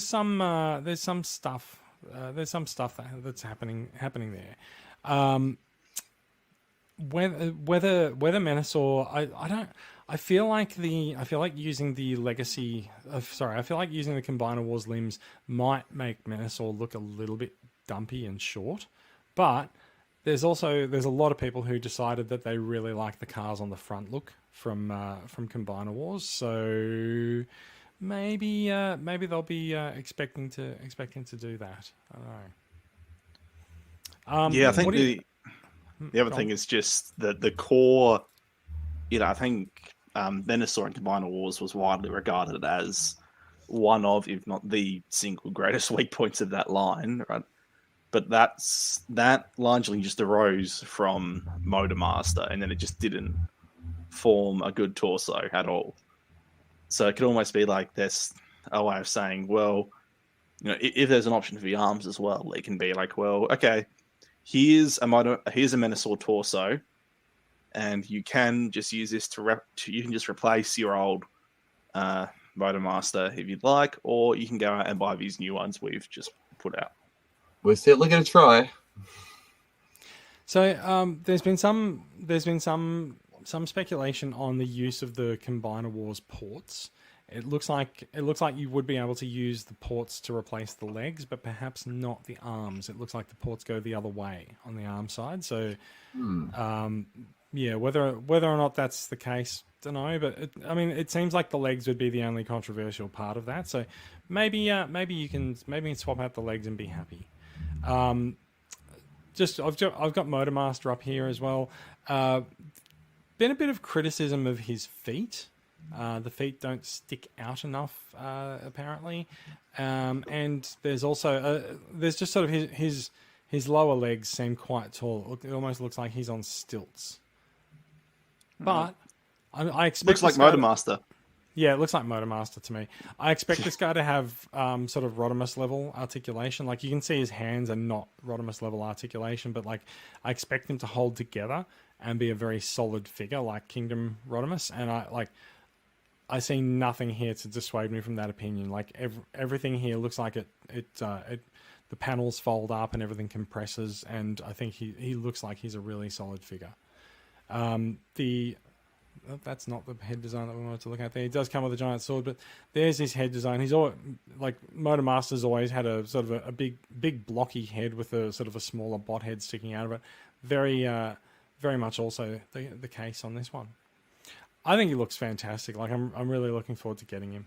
some stuff that's happening there. Whether Menasor, I feel like using the Legacy. I feel like using the Combiner Wars limbs might make Menasor look a little bit dumpy and short, but there's a lot of people who decided that they really like the cars on the front look from Combiner Wars. So maybe they'll be expecting to do that. I don't know. Yeah, I think the other thing is just the core. I think Menasor and Combiner Wars was widely regarded as one of, if not the single greatest weak points of that line, right? But that largely just arose from Motor Master, and then it just didn't form a good torso at all. So it could almost be like this a way of saying, well, if there's an option for the arms as well, it can be like, well, okay, here's a Menasor torso, and you can just use this you can just replace your old Motor Master if you'd like, or you can go out and buy these new ones we've just put out. We're certainly going to try. So there's been some speculation on the use of the Combiner Wars ports. It looks like you would be able to use the ports to replace the legs, but perhaps not the arms. It looks like the ports go the other way on the arm side. So, whether or not that's the case, don't know. But it seems like the legs would be the only controversial part of that. So maybe you can swap out the legs and be happy. I've got Motor Master up here as well. Been a bit of criticism of his feet. The feet don't stick out enough, apparently, and there's also there's just sort of his lower legs seem quite tall. It almost looks like he's on stilts. But I expect looks like Motor Master. Yeah, it looks like Motor Master to me. I expect this guy to have sort of Rodimus level articulation. Like, you can see his hands are not Rodimus level articulation, but like I expect him to hold together and be a very solid figure like Kingdom Rodimus. And I see nothing here to dissuade me from that opinion. Like everything here looks like the panels fold up and everything compresses, and I think he looks like he's a really solid figure. That's not the head design that we wanted to look at there. He does come with a giant sword, but there's his head design. He's always, like, Motor Master's always had a sort of a big blocky head with a sort of a smaller bot head sticking out of it. Very much also the case on this one. I think he looks fantastic. Like, I'm really looking forward to getting him.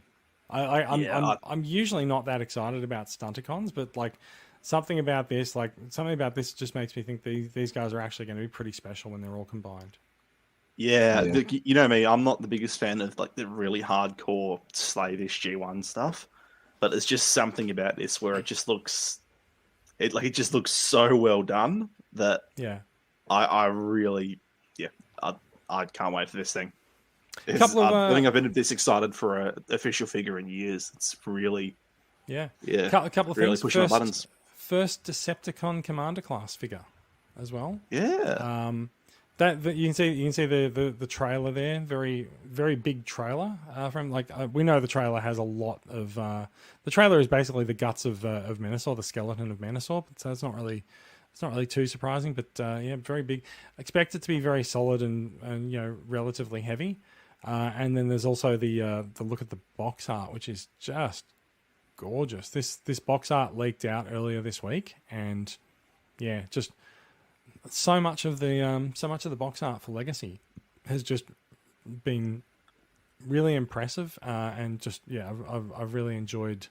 I'm usually not that excited about Stunticons, but like something about this just makes me think these guys are actually going to be pretty special when they're all combined. Yeah, you know me. I'm not the biggest fan of like the really hardcore slavish G1 stuff, but there's just something about this where it just looks so well done that I really I can't wait for this thing. I don't think I've been this excited for an official figure in years. It's really a couple of really things. Pushing my buttons. First Decepticon Commander class figure as well. Yeah. That you can see the trailer there, very very big trailer from we know the trailer has a lot of the trailer is basically the guts of Menasor, the skeleton of Menasor, so it's not really too surprising, but very big. Expect it to be very solid and relatively heavy, and then there's also the look at the box art, which is just gorgeous. This box art leaked out earlier this week, and just. So much of the box art for Legacy has just been really impressive, and just I've really enjoyed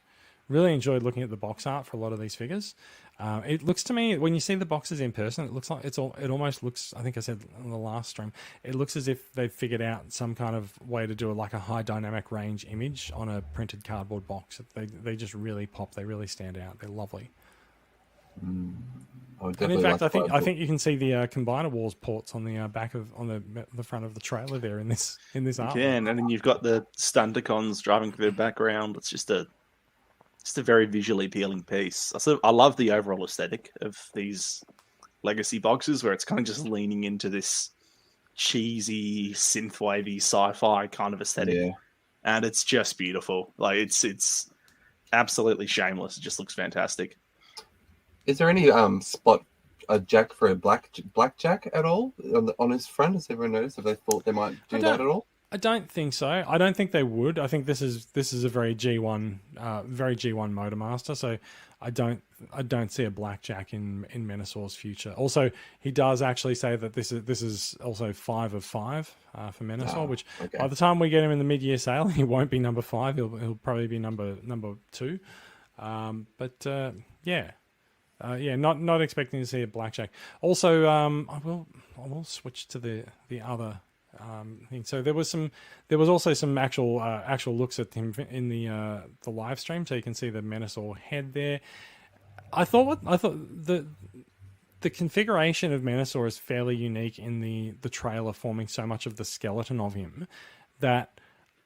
looking at the box art for a lot of these figures. It looks to me, when you see the boxes in person, it looks like it almost looks. I think I said on the last stream, it looks as if they've figured out some kind of way to do a high dynamic range image on a printed cardboard box. They just really pop. They really stand out. They're lovely. And in fact, I think you can see the Combiner Wars ports on the back on the front of the trailer there in this art. You can, and then you've got the Stunticons driving through the background. It's just a very visually appealing piece. I love the overall aesthetic of these Legacy boxes, where it's kind of just leaning into this cheesy, synthwavy, sci-fi kind of aesthetic, and it's just beautiful. Like it's absolutely shameless. It just looks fantastic. Is there any spot a jack for a blackjack at all on his front? Has everyone noticed? Have they thought they might do that at all? I don't think so. I don't think they would. I think this is a very G1 Motormaster. So I don't see a blackjack in Menasor's future. Also, he does actually say that this is also 5 of 5 for Menasor, which by the time we get him in the mid-year sale, he won't be number 5. He'll probably be number 2. Not expecting to see a blackjack. Also, I will switch to the other thing. So there was also some actual looks at him in the live stream, so you can see the Menasor head there. I thought the configuration of Menasor is fairly unique in the trailer, forming so much of the skeleton of him that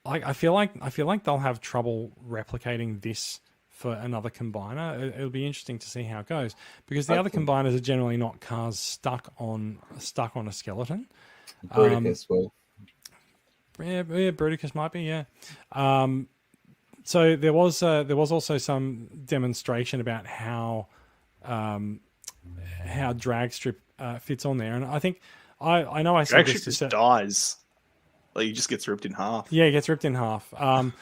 I feel like they'll have trouble replicating this for another combiner. It'll be interesting to see how it goes, because the other combiners are generally not cars stuck on a skeleton. Bruticus will. Yeah, Bruticus might be. Yeah. So there was also some demonstration about how Dragstrip fits on there, and I think I know I said this just dies. Like, he just gets ripped in half. Yeah, he gets ripped in half. I'm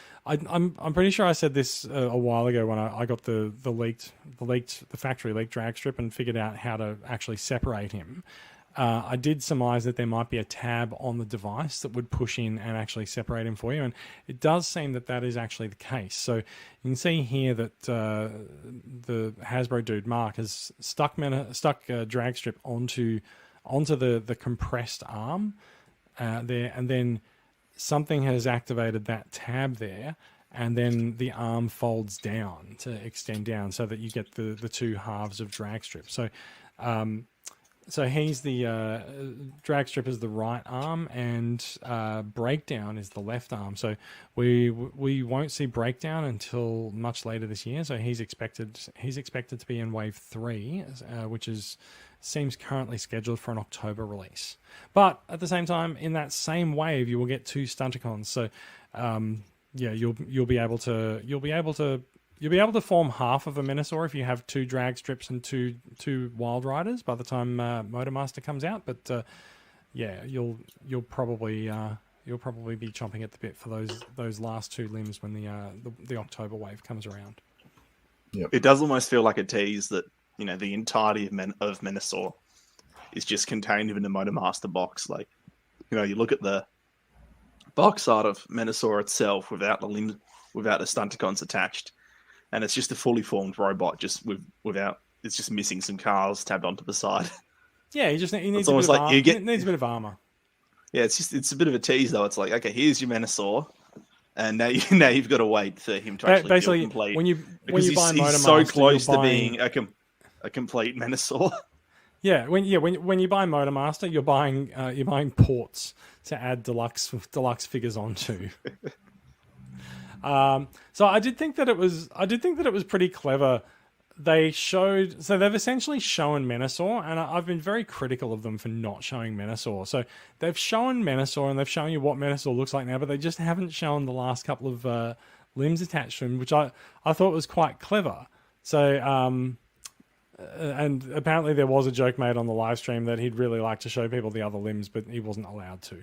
pretty sure I said this a while ago when I got the factory leaked drag strip and figured out how to actually separate him. I did surmise that there might be a tab on the device that would push in and actually separate him for you, and it does seem that is actually the case. So you can see here that the Hasbro dude Mark has stuck drag strip onto the compressed arm there, and then something has activated that tab there, and then the arm folds down to extend down so that you get the two halves of drag strip. So so he's the drag strip is the right arm, and breakdown is the left arm. So we won't see breakdown until much later this year. So he's expected to be in wave 3, which seems currently scheduled for an October release. But at the same time, in that same wave, you will get 2 Stunticons. So you'll be able to form half of a Menasor if you have 2 drag strips and two Wild Riders by the time Motormaster comes out. But you'll probably be chomping at the bit for those last 2 limbs when the October wave comes around. Yep. It does almost feel like a tease that the entirety of Menasor is just contained within the Motormaster box. Like, you look at the box art of Menasor itself without the limbs, without the Stunticons attached, and it's just a fully formed robot, just without. It's just missing some cars tabbed onto the side. Yeah, he needs a bit of armor. Yeah, it's a bit of a tease though. It's like, okay, here's your Menasor, and now you've got to wait for him to actually basically feel complete. when you buy he's Motormaster, so close to buying... being a complete Menasor. Yeah, when you buy Motormaster, you're buying ports to add deluxe figures onto. So I did think that it was pretty clever. They've essentially shown Menasor, and I've been very critical of them for not showing Menasor. So they've shown Menasor, and they've shown you what Menasor looks like now, but they just haven't shown the last couple of limbs attached to him, which I thought was quite clever. So and apparently there was a joke made on the live stream that he'd really like to show people the other limbs, but he wasn't allowed to.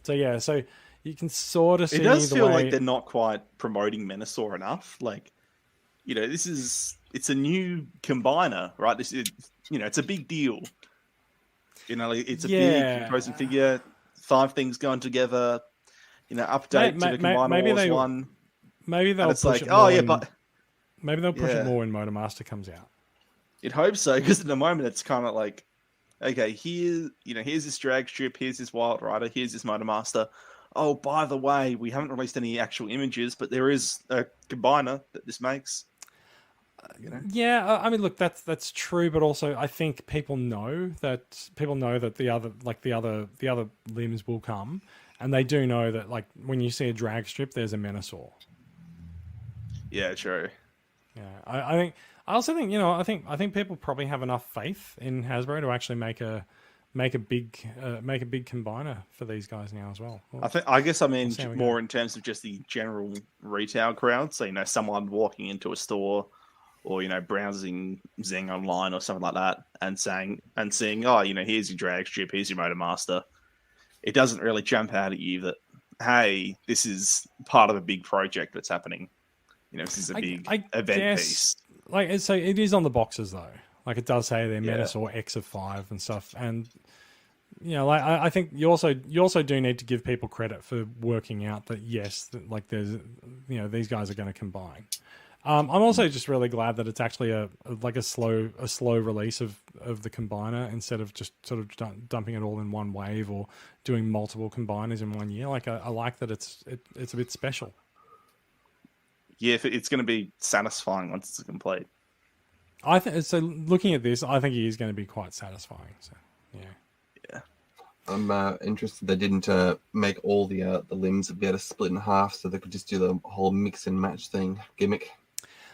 So yeah, so you can sort of see. It does feel like they're not quite promoting Menasor enough. Like, it's a new combiner, right? This is, it's a big deal. It's a big imposing figure. 5 things going together. Update to the Combiner Wars 1. Maybe they'll it's push like, it maybe they'll push it more when Motormaster comes out. You'd hope so, because at the moment it's kind of like, okay, here's this drag strip, here's this Wild Rider, here's this Motormaster. Oh, by the way, we haven't released any actual images, but there is a combiner that this makes. Yeah, I mean, look, that's true, but also I think people know that the other limbs will come, and they do know that, like, when you see a drag strip, there's a Menasor. Yeah, true. Yeah, I think people probably have enough faith in Hasbro to actually make a big combiner for these guys now as well. I guess I mean more in terms of just the general retail crowd. So someone walking into a store, or browsing Zing online or something like that, and seeing, oh, here's your drag strip, here's your Motormaster. It doesn't really jump out at you that, hey, this is part of a big project that's happening. This is a big event piece. Like, so it is on the boxes though. Like, it does say they're Menasor X of 5 and stuff. And I think you also do need to give people credit for working out that yes, like there's these guys are going to combine. I'm also just really glad that it's actually a slow release of the combiner, instead of just sort of dumping it all in one wave or doing multiple combiners in 1 year. Like, I like that it's a bit special. Yeah, it's going to be satisfying once it's complete. I think so. Looking at this, I think he is going to be quite satisfying. So, yeah. I'm interested they didn't make all the limbs be able to split in half, so they could just do the whole mix and match gimmick.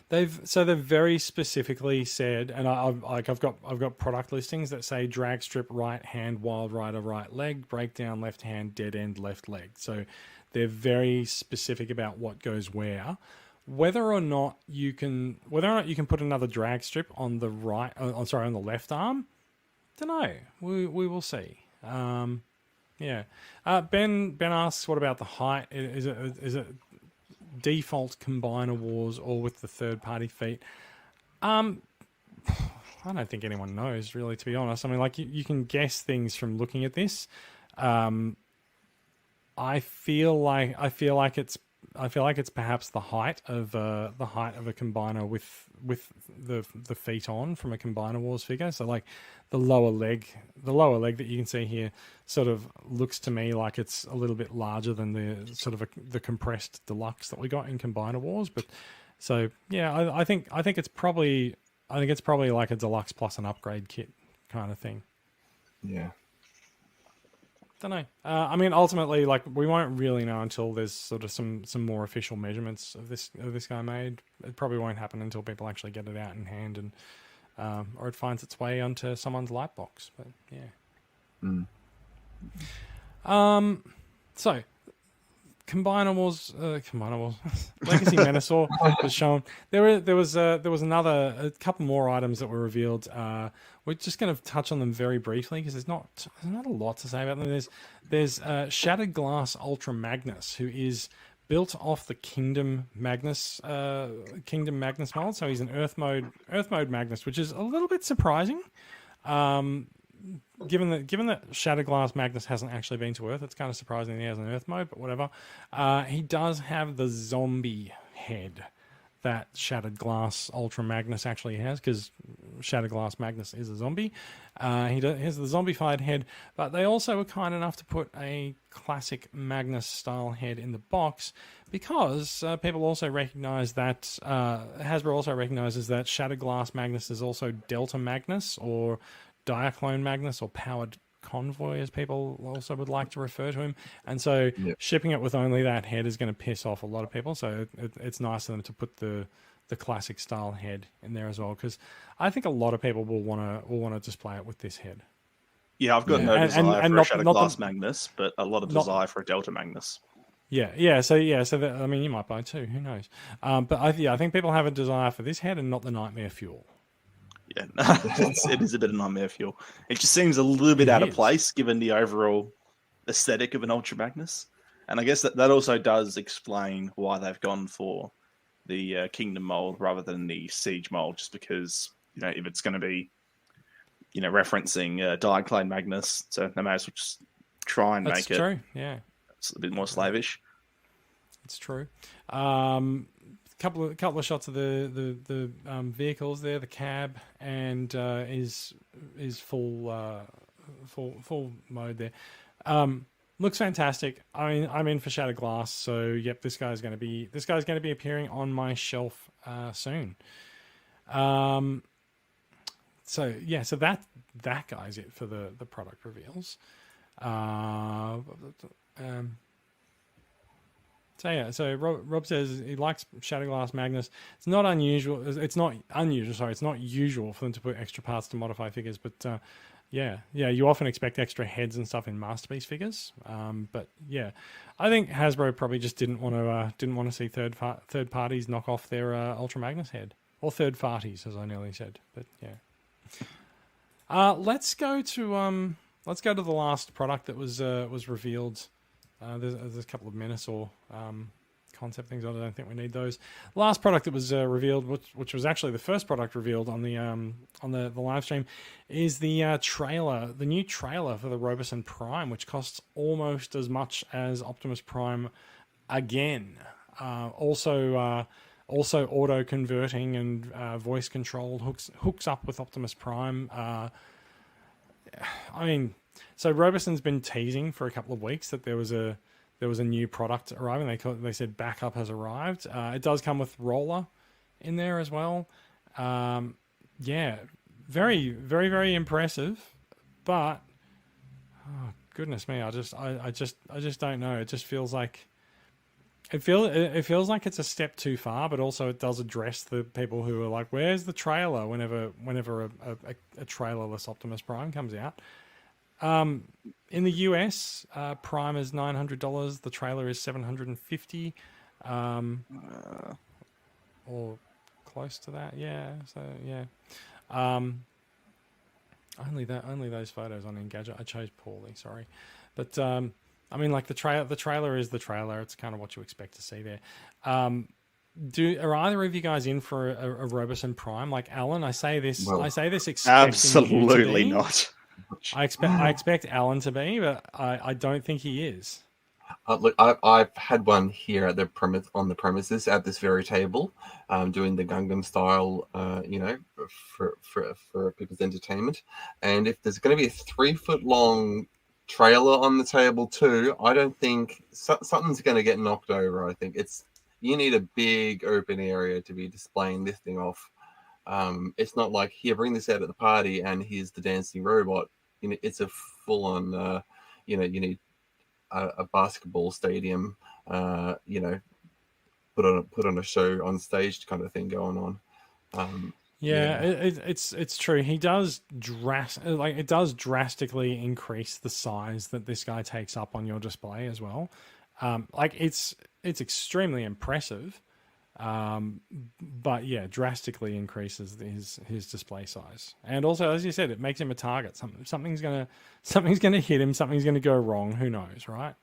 They've very specifically said, and I've got product listings that say drag strip right hand, Wild Rider right leg, breakdown left hand, dead end left leg. So they're very specific about what goes where. Whether or not you can put another drag strip on the on the left arm, don't know. We will see. Ben asks, what about the height? Is it default Combiner Wars or with the third party feet? I don't think anyone knows, really, to be honest. I mean, like, you can guess things from looking at this. I feel like it's perhaps the height of a combiner with the feet on from a Combiner Wars figure. So, like, the lower leg that you can see here sort of looks to me like it's a little bit larger than the sort of the compressed deluxe that we got in Combiner Wars. But so yeah, I think it's probably like a deluxe plus an upgrade kit kind of thing. Yeah. Don't know. I mean, ultimately, like, we won't really know until there's sort of some more official measurements of this guy made. It probably won't happen until people actually get it out in hand, and or it finds its way onto someone's light box. But yeah. So Combiner Wars, Legacy Menasor was shown. There was a couple more items that were revealed. We're just going to touch on them very briefly because there's not a lot to say about them. There's Shattered Glass Ultra Magnus, who is built off the Kingdom Magnus mold. So he's an Earth mode Magnus, which is a little bit surprising. Given that Shattered Glass Magnus hasn't actually been to Earth, it's kind of surprising that he has an Earth mode, but whatever. He does have the zombie head that Shattered Glass Ultra Magnus actually has, because Shatterglass Magnus is a zombie. He has the zombified head, but they also were kind enough to put a classic Magnus style head in the box because people also recognize that Hasbro also recognizes that Shatterglass Magnus is also Delta Magnus or Diaclone Magnus or Powered Convoy, as people also would like to refer to him. And so shipping it with only that head is going to piss off a lot of people. So it's nice of them to put the classic style head in there as well, because I think a lot of people will want to display it with this head. Yeah, I've got no desire for a Shatterglass Magnus, but a lot of desire for a Delta Magnus. Yeah. So that, I mean, you might buy two. Who knows? But I think people have a desire for this head and not the Nightmare Fuel. Yeah, it is a bit of Nightmare Fuel. It just seems a little bit out of place given the overall aesthetic of an Ultra Magnus, and I guess that also does explain why they've gone for the Kingdom mold rather than the Siege mold, just because, you know, if it's going to be, you know, referencing Diaclone Magnus, so they may as well just try and make it. That's true. Yeah, it's a bit more slavish. It's true. Couple of shots of the vehicles there, the cab, and is full mode there. Looks fantastic. I'm in for Shatterglass, so yep, this guy's going to be appearing on my shelf soon. So that guy's it for the product reveals. So Rob says he likes Shatterglass Magnus. It's not unusual. It's not usual for them to put extra parts to modify figures, but you often expect extra heads and stuff in Masterpiece figures. But yeah, I think Hasbro probably just didn't want to see third parties knock off their Ultra Magnus head, or third parties, as I nearly said. But yeah, let's go to the last product that was revealed. There's a couple of Minosaur concept things. I don't think we need those. The last product that was revealed, which was actually the first product revealed on the live stream, is the trailer, the new trailer for the Robosen Prime, which costs almost as much as Optimus Prime again. Also auto converting and voice controlled, hooks up with Optimus Prime. So Robosen's been teasing for a couple of weeks that there was a new product arriving. They said backup has arrived. It does come with roller in there as well. Very, very, very impressive. But oh, goodness me, I just don't know. It just feels like it feels like it's a step too far, but also it does address the people who are like, "Where's the trailer?" Whenever a trailerless Optimus Prime comes out. In the US, Prime is $900. The trailer is $750, or close to that. Yeah. So yeah. Only those photos on Engadget. I chose poorly. Sorry, but like the trailer is the trailer. It's kind of what you expect to see there. Are either of you guys in for a Robosen Prime? Like Alan, I say this expecting absolutely not. I expect Alan to be, but I don't think he is. Look, I've had one here at on the premises at this very table, doing the Gundam style, for people's entertainment. And if there's going to be a 3-foot long trailer on the table too, I don't think something's going to get knocked over. I think you need a big open area to be displaying this thing off. It's not like, here, bring this out at the party and here's the dancing robot. It's a full on, you need a basketball stadium, put on a show on stage kind of thing going on. It's true. He does it does drastically increase the size that this guy takes up on your display as well. It's extremely impressive. But yeah, drastically increases his display size, and also, as you said, it makes him a target. Something's gonna hit him. Something's gonna go wrong. Who knows, right?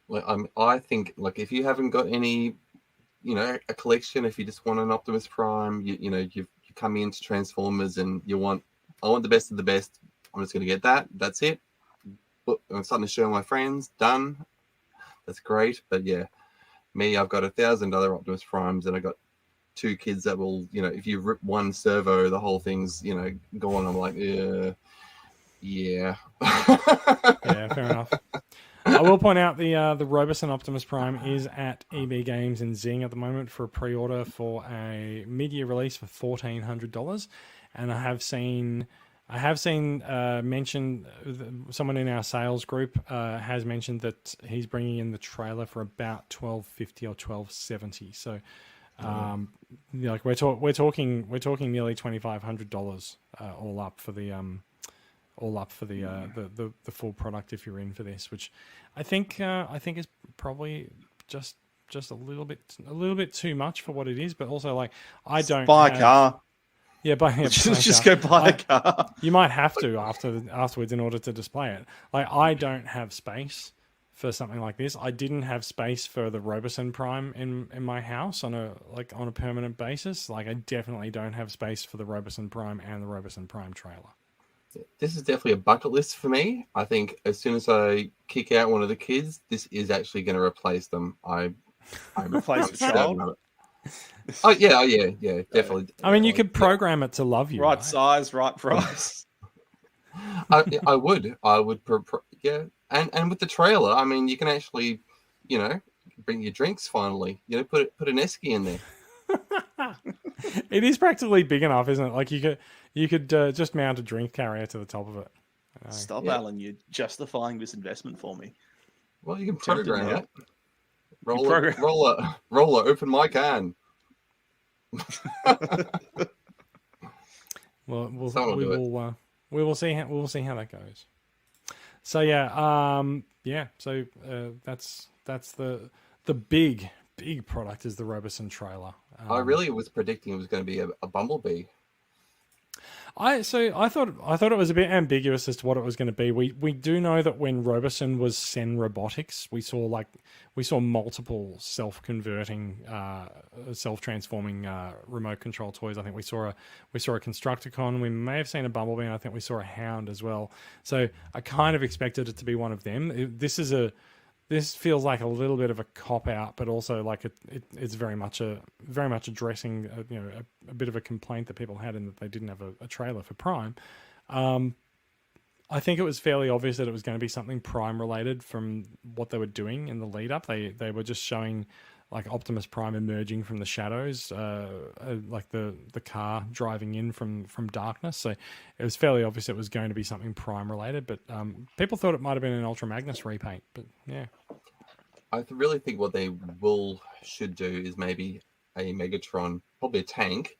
Well, I think if you haven't got any, a collection, if you just want an Optimus Prime, you come into Transformers and I want the best of the best. I'm just gonna get that. That's it. But I'm starting to show my friends. Done. That's great. But yeah. Me, I've got 1,000 other Optimus Primes, and I got two kids that will, if you rip one servo, the whole thing's, gone. I'm like, yeah. Yeah, fair enough. I will point out the Robosen Optimus Prime is at EB Games in Zing at the moment for a pre-order for a mid-year release for $1,400, and I have seen mentioned, someone in our sales group has mentioned that he's bringing in the trailer for about $1,250 or $1,270. So, like we're talking nearly $2,500 all up for the full product if you're in for this, which I think is probably just a little bit too much for what it is, but also like I don't buy a car. Yeah, just go buy a car. You might have to afterwards in order to display it. Like I don't have space for something like this. I didn't have space for the Robosen Prime in my house on a permanent basis. Like I definitely don't have space for the Robosen Prime and the Robosen Prime trailer. This is definitely a bucket list for me. I think as soon as I kick out one of the kids, this is actually going to replace them. I'm replace the child. Oh yeah, definitely. I mean, you could program it to love you, right size, right price. I would, yeah. And with the trailer, I mean, you can actually, bring your drinks finally. Put an esky in there. It is practically big enough, isn't it? Like you could just mount a drink carrier to the top of it. Stop, Alan. You're justifying this investment for me. Well, you can program it. Roller, open my can. Well, we will see how that goes. So yeah, So that's the big product is the Robosen trailer. I really was predicting it was going to be a Bumblebee. I thought it was a bit ambiguous as to what it was going to be. We do know that when Robosen was Sen Robotics, we saw multiple self-converting, self-transforming remote control toys. I think we saw a Constructicon. We may have seen a Bumblebee, and I think we saw a Hound as well. So I kind of expected it to be one of them. This feels like a little bit of a cop out, but also like it's very much addressing a bit of a complaint that people had in that they didn't have a trailer for Prime. I think it was fairly obvious that it was going to be something Prime related from what they were doing in the lead up. They were just showing like Optimus Prime emerging from the shadows, like the car driving in from darkness. So it was fairly obvious it was going to be something Prime related, but people thought it might have been an Ultra Magnus repaint. But yeah, I really think what they should do is maybe a Megatron, probably a tank,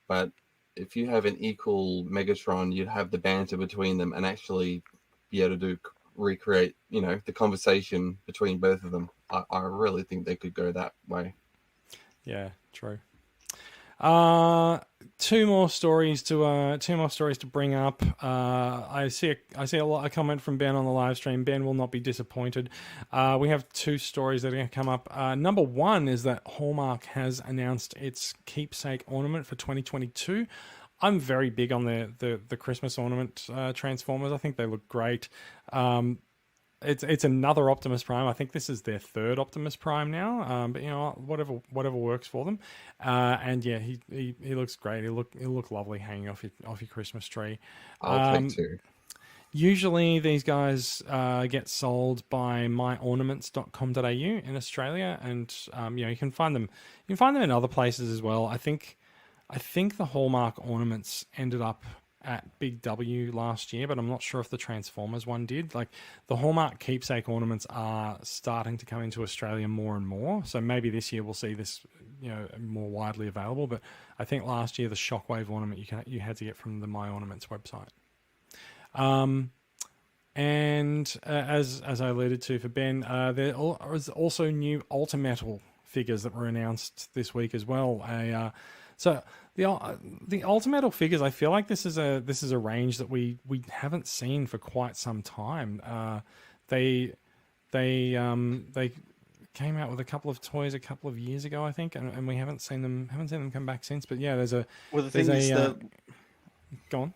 but if you have an equal Megatron, you'd have the banter between them and actually be able to recreate, the conversation between both of them. I really think they could go that way. Yeah, true. Two more stories to bring up. I see a comment from Ben on the live stream. Ben will not be disappointed. We have two stories that are going to come up. Number one is that Hallmark has announced its keepsake ornament for 2022. I'm very big on the Christmas ornament Transformers. I think they look great. It's another Optimus Prime. I think this is their third Optimus Prime now. But whatever works for them. And yeah, he looks great. He'll look lovely hanging off your Christmas tree. I'll take two. Usually these guys get sold by myornaments.com.au in Australia, and you can find them. You can find them in other places as well. I think the Hallmark ornaments ended up at Big W last year, but I'm not sure if the Transformers one did. Like the Hallmark keepsake ornaments are starting to come into Australia more and more. So maybe this year we'll see this, more widely available. But I think last year the Shockwave ornament you had to get from the My Ornaments website. And as I alluded to for Ben, there is also new Ultimetal figures that were announced this week as well. So the Ultimetal figures, I feel like this is a range that we haven't seen for quite some time. They came out with a couple of toys a couple of years ago, I think, and we haven't seen them come back since. But yeah, go on.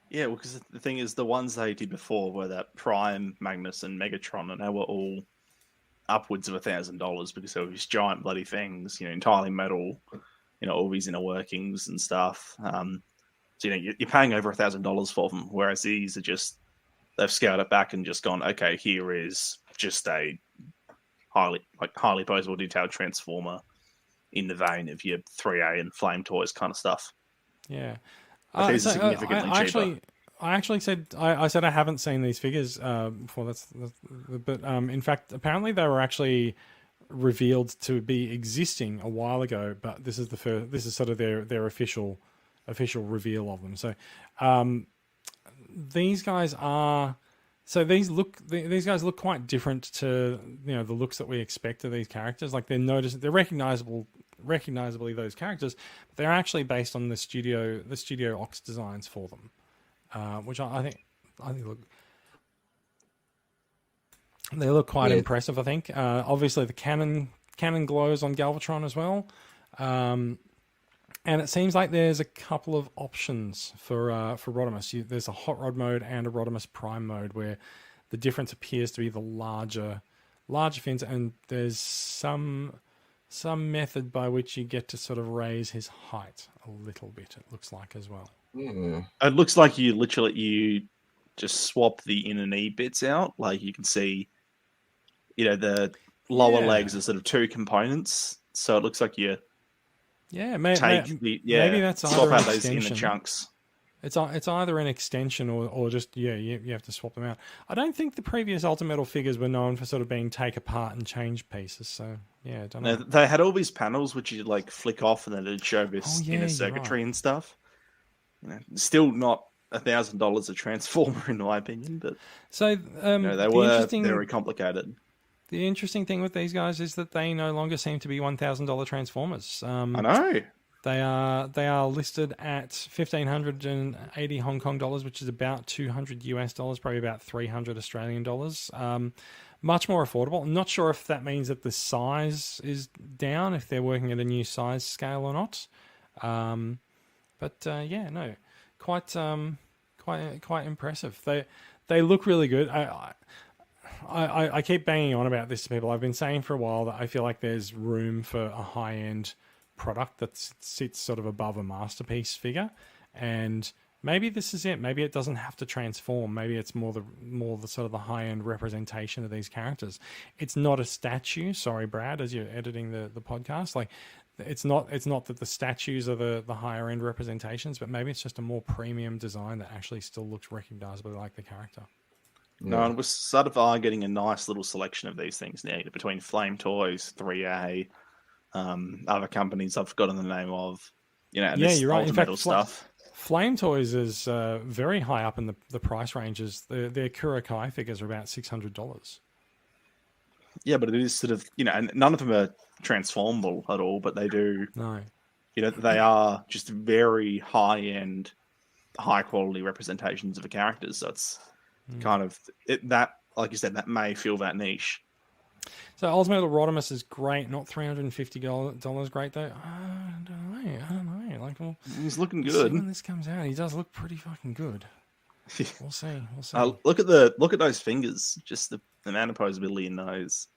Yeah, well, because the thing is, the ones they did before were that Prime, Magnus, and Megatron, and they were all upwards of $1,000 because they were these giant bloody things, entirely metal. all these inner workings and stuff. So you're paying over $1,000 for them, whereas these are just they've scaled it back and just gone, okay, here is just a highly posable detailed transformer in the vein of your 3A and Flame Toys kind of stuff. Yeah, these are significantly cheaper. I actually said I said I haven't seen these figures before. But in fact, apparently they were actually revealed to be existing a while ago. But this is this is sort of their official reveal of them. So these guys are. So these guys look quite different to the looks that we expect of these characters. Like they're recognizably those characters, but they're actually based on the Studio Ox designs for them. Which I think they look quite impressive. I think obviously the cannon glows on Galvatron as well, and it seems like there's a couple of options for Rodimus. There's a hot rod mode and a Rodimus Prime mode where the difference appears to be the larger fins, and there's some method by which you get to sort of raise his height a little bit. It looks like as well. It looks like you just swap the inner knee bits out. Like you can see, the lower legs are sort of two components. So it looks like you maybe that's swap out those inner chunks. It's either an extension or just you have to swap them out. I don't think the previous Ultimetal figures were known for sort of being take apart and change pieces. So I don't know. They had all these panels which you like flick off and then it'd show this inner circuitry and stuff. Still not $1,000 a transformer in my opinion, but so they were very complicated. The interesting thing with these guys is that they no longer seem to be $1,000 transformers. I know they are listed at 1,580 Hong Kong dollars, which is about $200 US, probably about 300 Australian dollars. Much more affordable. I'm not sure if that means that the size is down, if they're working at a new size scale or not. Quite impressive. They look really good. I keep banging on about this to people. I've been saying for a while that I feel like there's room for a high-end product that sits sort of above a masterpiece figure, and maybe this is it. Maybe it doesn't have to transform. Maybe it's more the sort of the high-end representation of these characters. It's not a statue. Sorry, Brad, as you're editing the podcast, like. It's not that the statues are the higher end representations, but maybe it's just a more premium design that actually still looks recognizably like the character. No, and we're sort of getting a nice little selection of these things now between Flame Toys, 3A, other companies I've forgotten the name of, and this you're right. In fact, stuff. Flame Toys is very high up in the price ranges. Their Kurokai figures are about $600. Yeah, but it is sort of, and none of them are transformable at all, but they do. No. They are just very high-end, high-quality representations of the characters. So it's kind of, that, like you said, that may fill that niche. So Ultimately, Rodimus is great, not $350 great, though. I don't know. Like, he's looking good. When this comes out, he does look pretty fucking good. We'll see. Look at those fingers, just the amount of posability in those.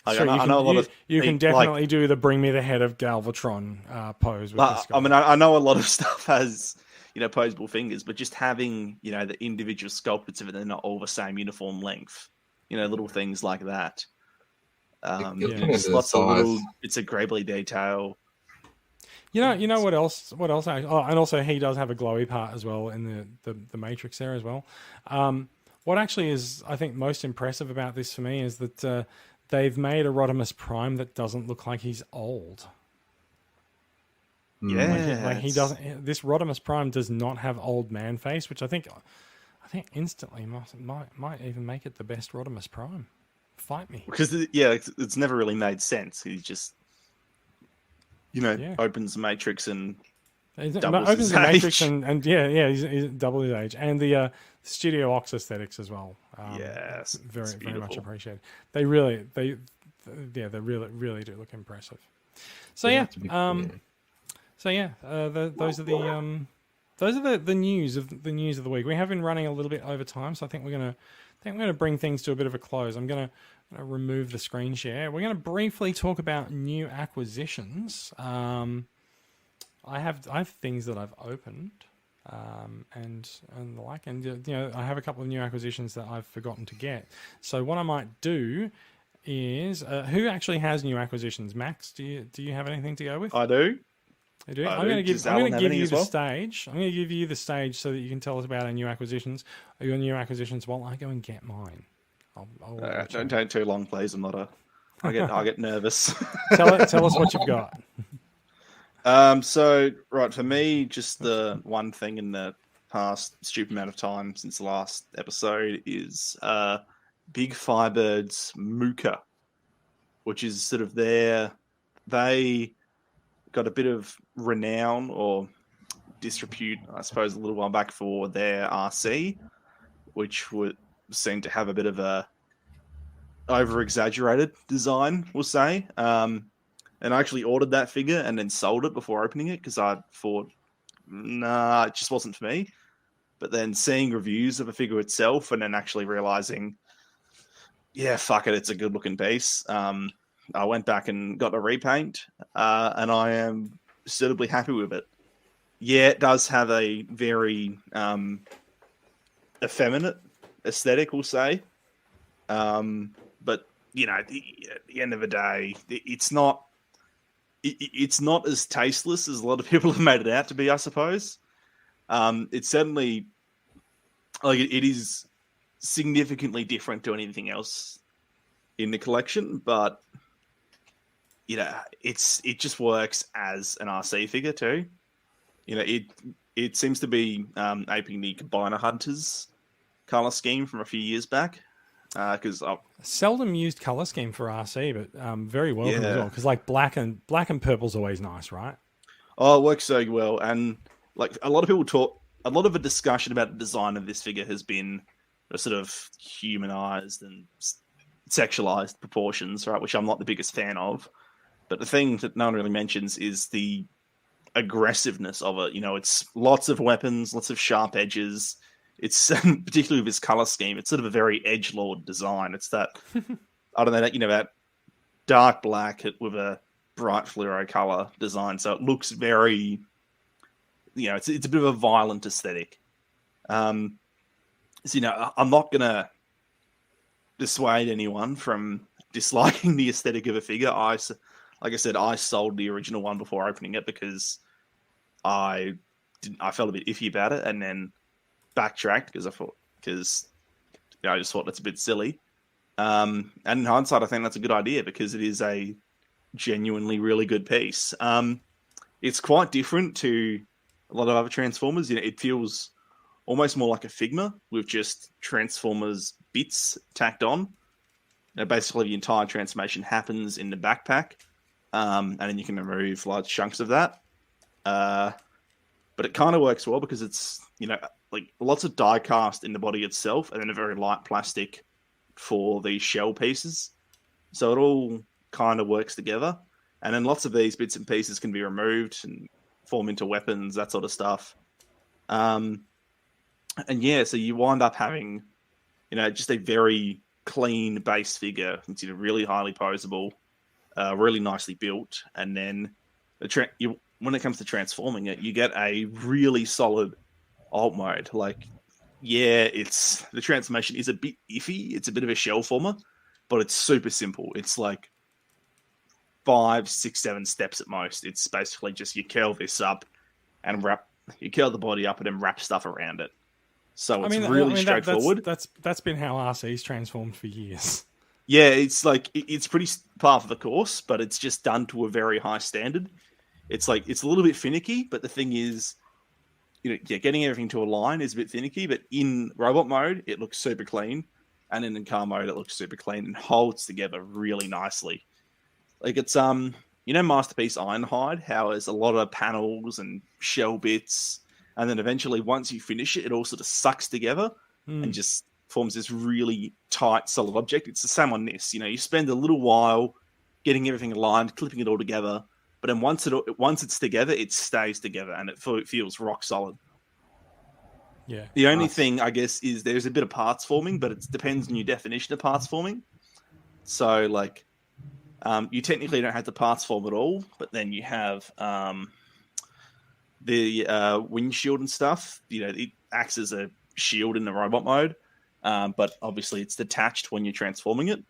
Like, sure, I know a lot of you can definitely do the "Bring Me the Head of Galvatron" pose with this guy. I mean, I know a lot of stuff has posable fingers, but just having the individual sculptures of it, they're not all the same uniform length. Little things like that. Lots of little bits of grabbly detail. You know what else? And also he does have a glowy part as well in the Matrix there as well. What actually is, I think, most impressive about this for me is that they've made a Rodimus Prime that doesn't look like he's old. Yeah, he doesn't. This Rodimus Prime does not have old man face, which I think instantly might even make it the best Rodimus Prime. Fight me, because it's never really made sense. He's just opens the Matrix and doubles his age. Matrix and he's double his age, and the Studio Ox aesthetics as well. Yes, very much appreciated. They really do look impressive. So those are the news of the week. We have been running a little bit over time, so I think we're gonna bring things to a bit of a close. I'm gonna remove the screen share. We're gonna briefly talk about new acquisitions. I have things that I've opened, and the like, and I have a couple of new acquisitions that I've forgotten to get. So what I might do is, who actually has new acquisitions? Max, do you have anything to go with? I do. You do? I I'm do. going to Does Alan give have any you as the well? stage. I'm going to give you the stage so that you can tell us about our new acquisitions. Your new acquisitions while I go and get mine. I'll Don't take too long, please. I'm not a. I get nervous. tell us what you've got. So right for me, just the one thing in the past stupid amount of time since the last episode is Big Firebird's Mooka, which is sort of they got a bit of renown or disrepute, I suppose, a little while back for their RC, which would seem to have a bit of a over-exaggerated design, we'll say. And I actually ordered that figure and then sold it before opening it because I thought, nah, it just wasn't for me. But then seeing reviews of the figure itself and then actually realizing, yeah, fuck it, it's a good-looking piece. I went back and got a repaint, and I am suitably happy with it. Yeah, it does have a very effeminate aesthetic, we'll say. But at the end of the day, it's not as tasteless as a lot of people have made it out to be, I suppose. It's certainly it is significantly different to anything else in the collection, but it just works as an RC figure too. It seems to be aping the Combiner Hunters color scheme from a few years back. Because seldom used color scheme for RC, but very welcome as well. Because black and purple's always nice, right? Oh, it works so well, and a lot of people talk. A lot of the discussion about the design of this figure has been a sort of humanized and sexualized proportions, right? Which I'm not the biggest fan of. But the thing that no one really mentions is the aggressiveness of it. It's lots of weapons, lots of sharp edges. It's particularly with its color scheme. It's sort of a very edgelord design. It's that I don't know that dark black with a bright fluoro color design. So it looks very, it's a bit of a violent aesthetic. I'm not gonna dissuade anyone from disliking the aesthetic of a figure. Like I said, I sold the original one before opening it because I felt a bit iffy about it, and then backtracked because I just thought that's a bit silly. And in hindsight, I think that's a good idea because it is a genuinely really good piece. It's quite different to a lot of other Transformers. It feels almost more like a Figma with just Transformers bits tacked on. Basically, the entire transformation happens in the backpack, and then you can remove large chunks of that. But it kind of works well because it's lots of die cast in the body itself, and then a very light plastic for the shell pieces. So it all kind of works together. And then lots of these bits and pieces can be removed and form into weapons, that sort of stuff. So you wind up having, just a very clean base figure. It's really highly posable, really nicely built. And then when it comes to transforming it, you get a really solid alt mode. The transformation is a bit iffy. It's a bit of a shell former, but it's super simple. It's 5, 6, 7 steps at most. It's basically just you curl this up and you curl the body up and then wrap stuff around it. So it's really straightforward. That's been how RC's transformed for years. Yeah, it's it's pretty par for the course, but it's just done to a very high standard. It's it's a little bit finicky, but the thing is, getting everything to align is a bit finicky, but in robot mode, it looks super clean. And in car mode, it looks super clean and holds together really nicely. It's, Masterpiece Ironhide, how there's a lot of panels and shell bits. And then eventually, once you finish it, it all sort of sucks together and just forms this really tight, solid object. It's the same on this. You spend a little while getting everything aligned, clipping it all together. But then once it's together, it stays together and it feels rock solid. Yeah. The only thing, I guess, is there's a bit of parts forming, but it depends on your definition of parts forming. So, you technically don't have the parts form at all, but then you have, the windshield and stuff, it acts as a shield in the robot mode, but obviously it's detached when you're transforming it.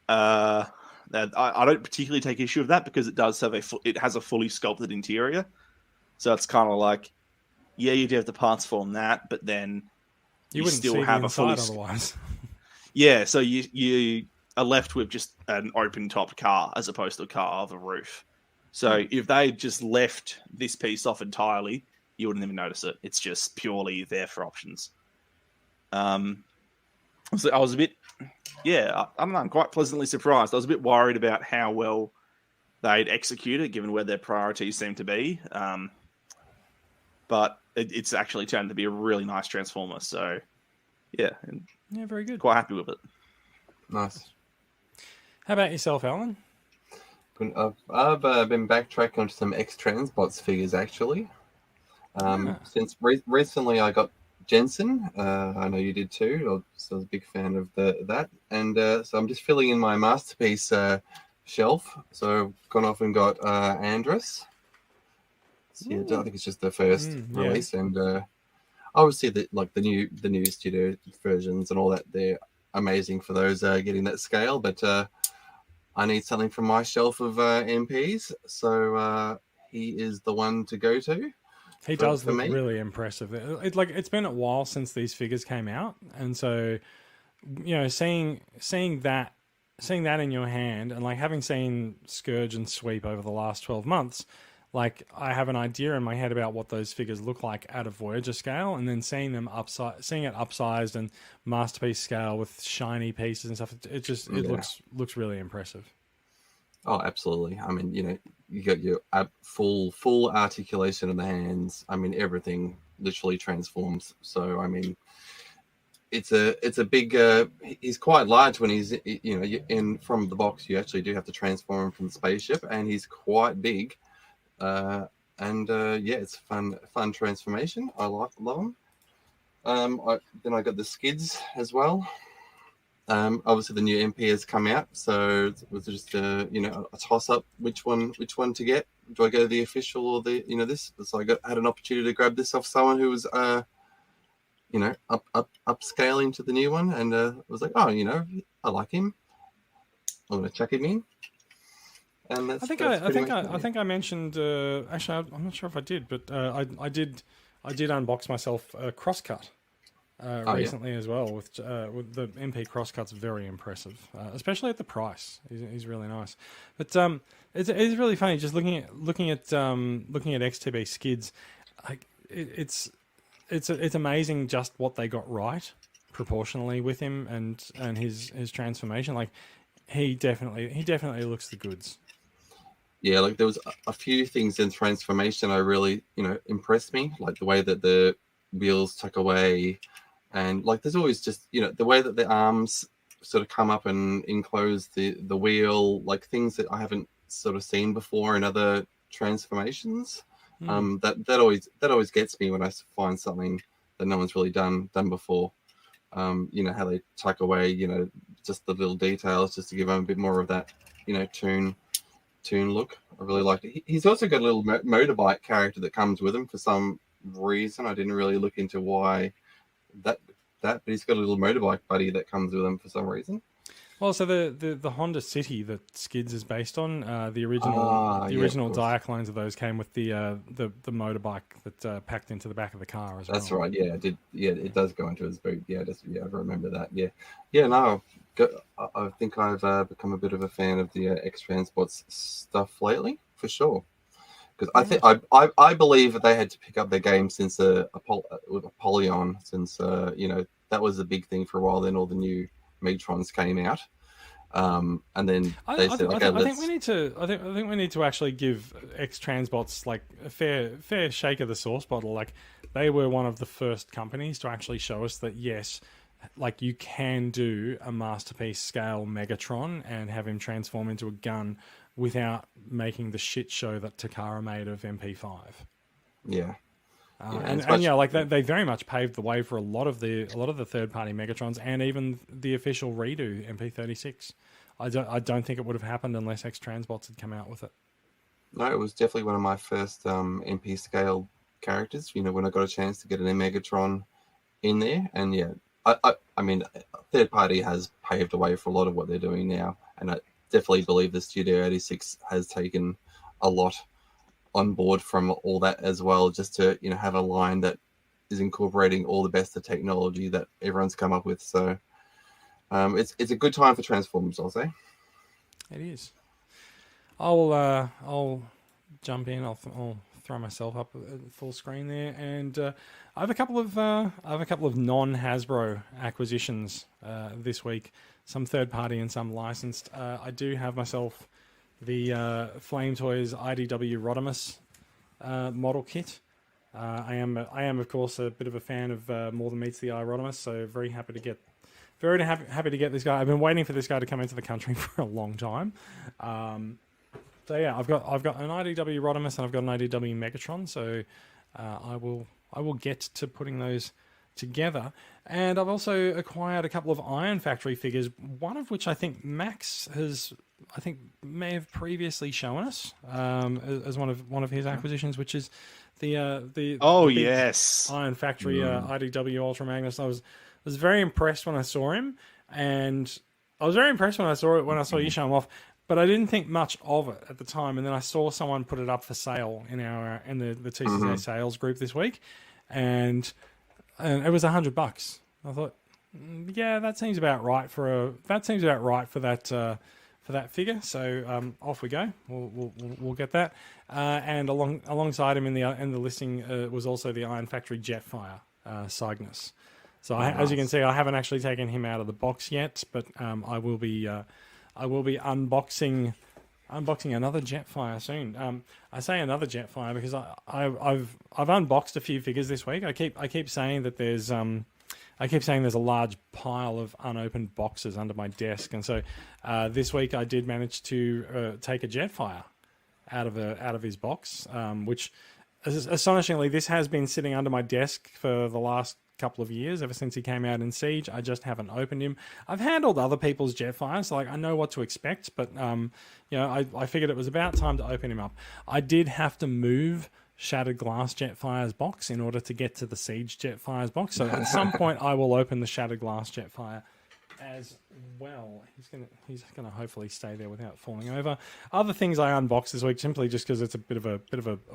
I don't particularly take issue with that because it does have it has a fully sculpted interior, so it's kind of like, yeah, you do have the parts form that, but then you still have a fully otherwise. Yeah, so you are left with just an open-topped car as opposed to a car with a roof. So if they just left this piece off entirely, you wouldn't even notice it. It's just purely there for options. So I was a bit, I don't know, I'm quite pleasantly surprised. I was a bit worried about how well they'd execute it, given where their priorities seem to be. But it's actually turned to be a really nice Transformer. So, yeah, very good. Quite happy with it. Nice. How about yourself, Alan? I've been backtracking onto some X-Transbots figures, actually. Since recently I got Jensen. I know you did too. I was a big fan of that. And so I'm just filling in my Masterpiece shelf. So I've gone off and got Andrus. So, yeah, I think it's just the first release. And obviously the new studio versions and all that, they're amazing for those getting that scale. But I need something from my shelf of MPs, so he is the one to go to. He does look really impressive. It's been a while since these figures came out, and so seeing that in your hand, and like having seen Scourge and Sweep over the last 12 months, like I have an idea in my head about what those figures look like at a Voyager scale, and then seeing it upsized and Masterpiece scale with shiny pieces and stuff. It looks really impressive. Oh, absolutely. I mean, you got your full articulation of the hands. I mean, everything literally transforms. So, I mean, it's a big. He's quite large when he's in from the box. You actually do have to transform him from the spaceship, and he's quite big. It's fun transformation. I love them. Then I got the skids as well. Obviously the new MP has come out, so it was just a toss up which one to get. Do I go the official or the this? So I had an opportunity to grab this off someone who was upscaling to the new one, and was like, I like him. I'm gonna chuck him in. And I think I mentioned. Actually, I'm not sure if I did, but I did unbox myself a crosscut recently as well. With the MP crosscut's very impressive, especially at the price. He's really nice. But it's really funny just looking at XTB skids. Like it's amazing just what they got right proportionally with him and his transformation. Like he definitely looks the goods. Yeah, like there was a few things in transformation I really, impressed me, like the way that the wheels tuck away, and like there's always just, the way that the arms sort of come up and enclose the wheel, like things that I haven't sort of seen before in other transformations. That always gets me when I find something that no one's really done before. How they tuck away, just the little details, just to give them a bit more of that, toon look. I really liked it. He's also got a little motorbike character that comes with him for some reason. I didn't really look into why that, but he's got a little motorbike buddy that comes with him for some reason. Well, so the Honda City that Skids is based on, the original Diaclones of those came with the motorbike that packed into the back of the car as well. That's right. Yeah, it did. Yeah, it does go into his boot. Yeah, I remember that. Yeah. No, I think I've become a bit of a fan of the X-Transbots stuff lately, for sure. Because I believe that they had to pick up their game since with Apollyon, since that was a big thing for a while. Then all the new Megatrons came out, and then they said, "Okay, I think we need to actually give X-Transbots like a fair shake of the sauce bottle. Like they were one of the first companies to actually show us that yes, like you can do a Masterpiece scale Megatron and have him transform into a gun without making the shit show that Takara made of MP5. Yeah. They very much paved the way for a lot of the third-party Megatrons and even the official redo MP36. I don't think it would have happened unless X-Transbots had come out with it. No, it was definitely one of my first MP scale characters. When I got a chance to get an Megatron in there, and yeah, I mean, third party has paved the way for a lot of what they're doing now, and I definitely believe the Studio 86 has taken a lot on board from all that as well, just to have a line that is incorporating all the best of technology that everyone's come up with. So it's a good time for Transformers, I'll say. It is. I'll jump in. I'll throw myself up at full screen there, and I have a couple of non Hasbro acquisitions this week. Some third party and some licensed. I do have myself the Flame Toys IDW Rodimus model kit. I am of course a bit of a fan of More Than Meets the Eye Rodimus, so very happy to get this guy. I've been waiting for this guy to come into the country for a long time. So yeah, I've got an IDW Rodimus and I've got an IDW Megatron. So I will get to putting those together. And I've also acquired a couple of Iron Factory figures, one of which I think Max may have previously shown us as one of his acquisitions, which is the yes, Iron Factory IDW Ultra Magnus. I was very impressed when I saw him, and I was very impressed when I saw you show him off. But I didn't think much of it at the time, and then I saw someone put it up for sale in the TCCA sales group this week, and it was $100. I thought, yeah, that seems about right for that figure. So off we go. We'll get that. And alongside him in the listing was also the Iron Factory Jetfire Cygnus. So as you can see, I haven't actually taken him out of the box yet, but I will be unboxing another Jetfire soon. I say another Jetfire because I've unboxed a few figures this week. I keep saying that there's a large pile of unopened boxes under my desk, and so this week I did manage to take a Jetfire out of his box, which astonishingly this has been sitting under my desk for the last couple of years, ever since he came out in Siege. I just haven't opened him. I've handled other people's Jetfires, so I know what to expect, but I figured it was about time to open him up. I did have to move Shattered Glass Jetfire's box in order to get to the Siege Jetfire's box, so at some point I will open the Shattered Glass Jetfire as well. He's gonna hopefully stay there without falling over. Other things I unboxed this week, simply just because it's a bit of a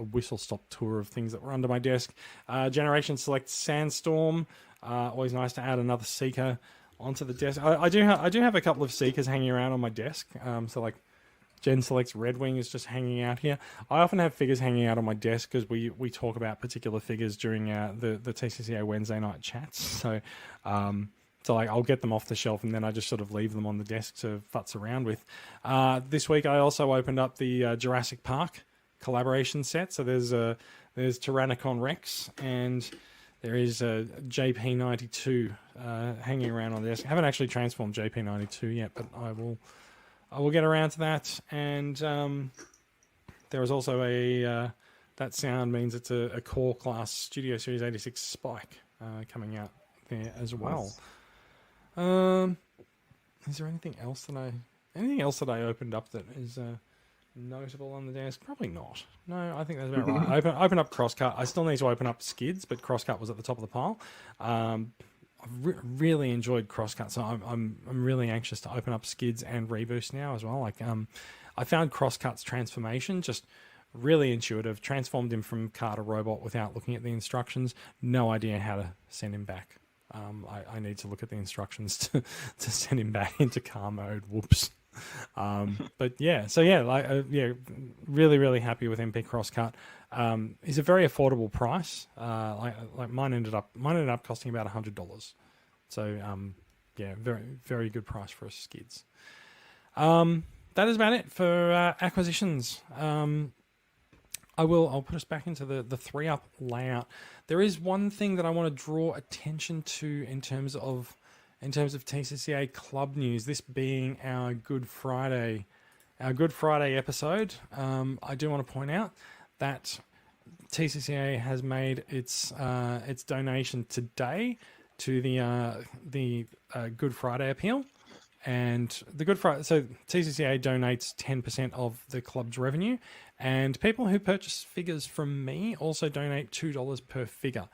whistle stop tour of things that were under my desk. Generation Select Sandstorm. Always nice to add another Seeker onto the desk. I do have a couple of Seekers hanging around on my desk. So like Gen Select's Red Wing is just hanging out here. I often have figures hanging out on my desk because we talk about particular figures during the TCCA Wednesday night chats. So I'll get them off the shelf and then I just sort of leave them on the desk to futz around with. This week I also opened up the Jurassic Park collaboration set. So there's Tyrannicon Rex and there is JP92 hanging around on the desk. I haven't actually transformed JP92 yet, but I will get around to that. And there is also that sound means it's a core class Studio Series 86 Spike coming out there as well. Is there anything else that I opened up that is notable on the desk? Probably not. No, I think that's about right. I opened up Crosscut. I still need to open up Skids, but Crosscut was at the top of the pile. I've really enjoyed Crosscut, so I'm really anxious to open up Skids and Reboost now as well. Like I found Crosscut's transformation just really intuitive. Transformed him from car to robot without looking at the instructions. No idea how to send him back. I need to look at the instructions to send him back into car mode. Whoops. But yeah, so really, really happy with MP Crosscut. It's a very affordable price. Like mine ended up costing about $100. So very, very good price for us Skids. That is about it for acquisitions. I'll put us back into the 3-up layout. There is one thing that I want to draw attention to in terms of TCCA club news. This being our Good Friday episode. I do want to point out that TCCA has made its donation today to the Good Friday appeal, And the Good Friday, so TCCA donates 10% of the club's revenue, and people who purchase figures from me also donate $2 per figure.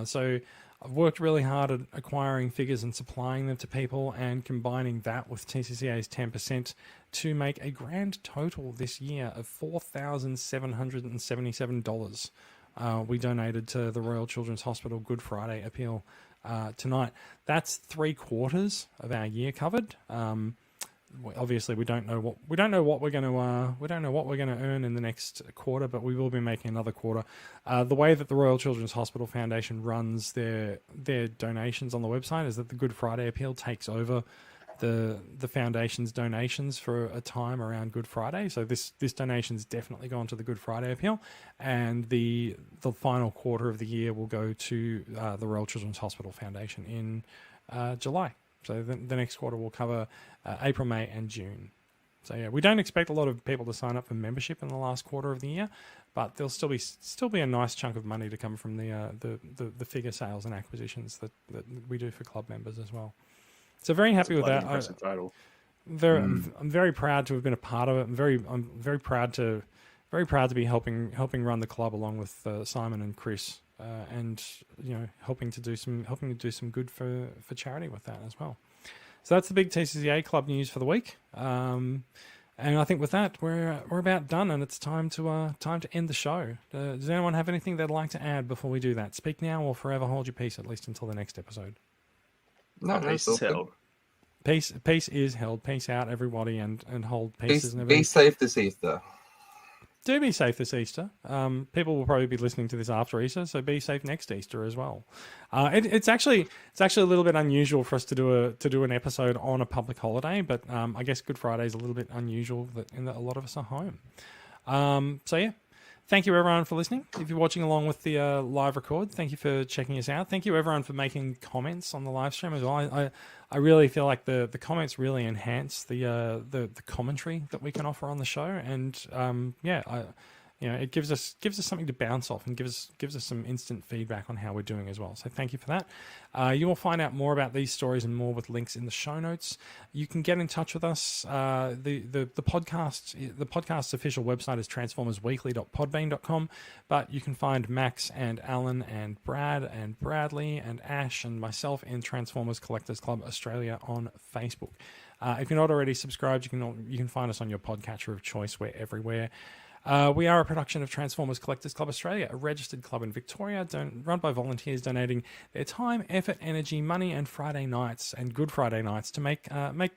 So I've worked really hard at acquiring figures and supplying them to people, and combining that with TCCA's 10% to make a grand total this year of $4,777. We donated to the Royal Children's Hospital Good Friday appeal tonight. That's 3/4 of our year covered. Obviously, we don't know what we're going to earn in the next quarter, but we will be making another quarter. The way that the Royal Children's Hospital Foundation runs their donations on the website is that the Good Friday appeal takes over the foundation's donations for a time around Good Friday. So this donation's definitely gone to the Good Friday appeal, and the final quarter of the year will go to the Royal Children's Hospital Foundation in July. So the next quarter will cover April, May, and June. So yeah, we don't expect a lot of people to sign up for membership in the last quarter of the year, but there'll still be a nice chunk of money to come from the figure sales and acquisitions that we do for club members as well. So very happy with that. I'm very proud to have been a part of it. I'm very proud to be helping run the club along with Simon and Chris, and helping to do some good for charity with that as well. So that's the big TCCA club news for the week. And I think with that we're about done, and it's time to end the show. Does anyone have anything they'd like to add before we do that? Speak now or forever hold your peace, at least until the next episode. No, peace is held. Peace is held. Peace out, everybody, and hold peace. Be safe this Easter. Do be safe this Easter. People will probably be listening to this after Easter, so be safe next Easter as well. It's actually a little bit unusual for us to do an episode on a public holiday, but I guess Good Friday is a little bit unusual in that a lot of us are home. So yeah. Thank you, everyone, for listening. If you're watching along with the live record, thank you for checking us out. Thank you, everyone, for making comments on the live stream as well. I really feel like the comments really enhance the commentary that we can offer on the show, and it gives us something to bounce off and gives us some instant feedback on how we're doing as well. So thank you for that. You will find out more about these stories and more with links in the show notes. You can get in touch with us. The podcast's official website is transformersweekly.podbean.com, but you can find Max and Alan and Brad and Bradley and Ash and myself in Transformers Collectors Club Australia on Facebook. If you're not already subscribed, you can find us on your podcatcher of choice. We're everywhere. We are a production of Transformers Collectors Club Australia, a registered club in Victoria, run by volunteers donating their time, effort, energy, money, and Friday nights and Good Friday nights to make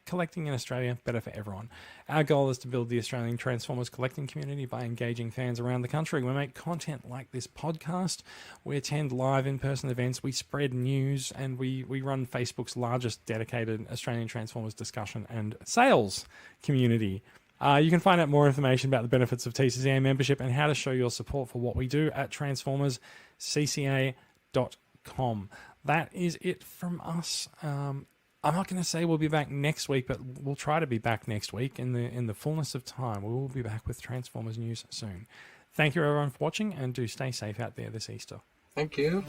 collecting in Australia better for everyone. Our goal is to build the Australian Transformers collecting community by engaging fans around the country. We make content like this podcast. We attend live in-person events. We spread news, and we run Facebook's largest dedicated Australian Transformers discussion and sales community. You can find out more information about the benefits of TCCA membership and how to show your support for what we do at transformerscca.com. That is it from us. I'm not going to say we'll be back next week, but we'll try to be back next week in the fullness of time. We will be back with Transformers news soon. Thank you, everyone, for watching, and do stay safe out there this Easter. Thank you.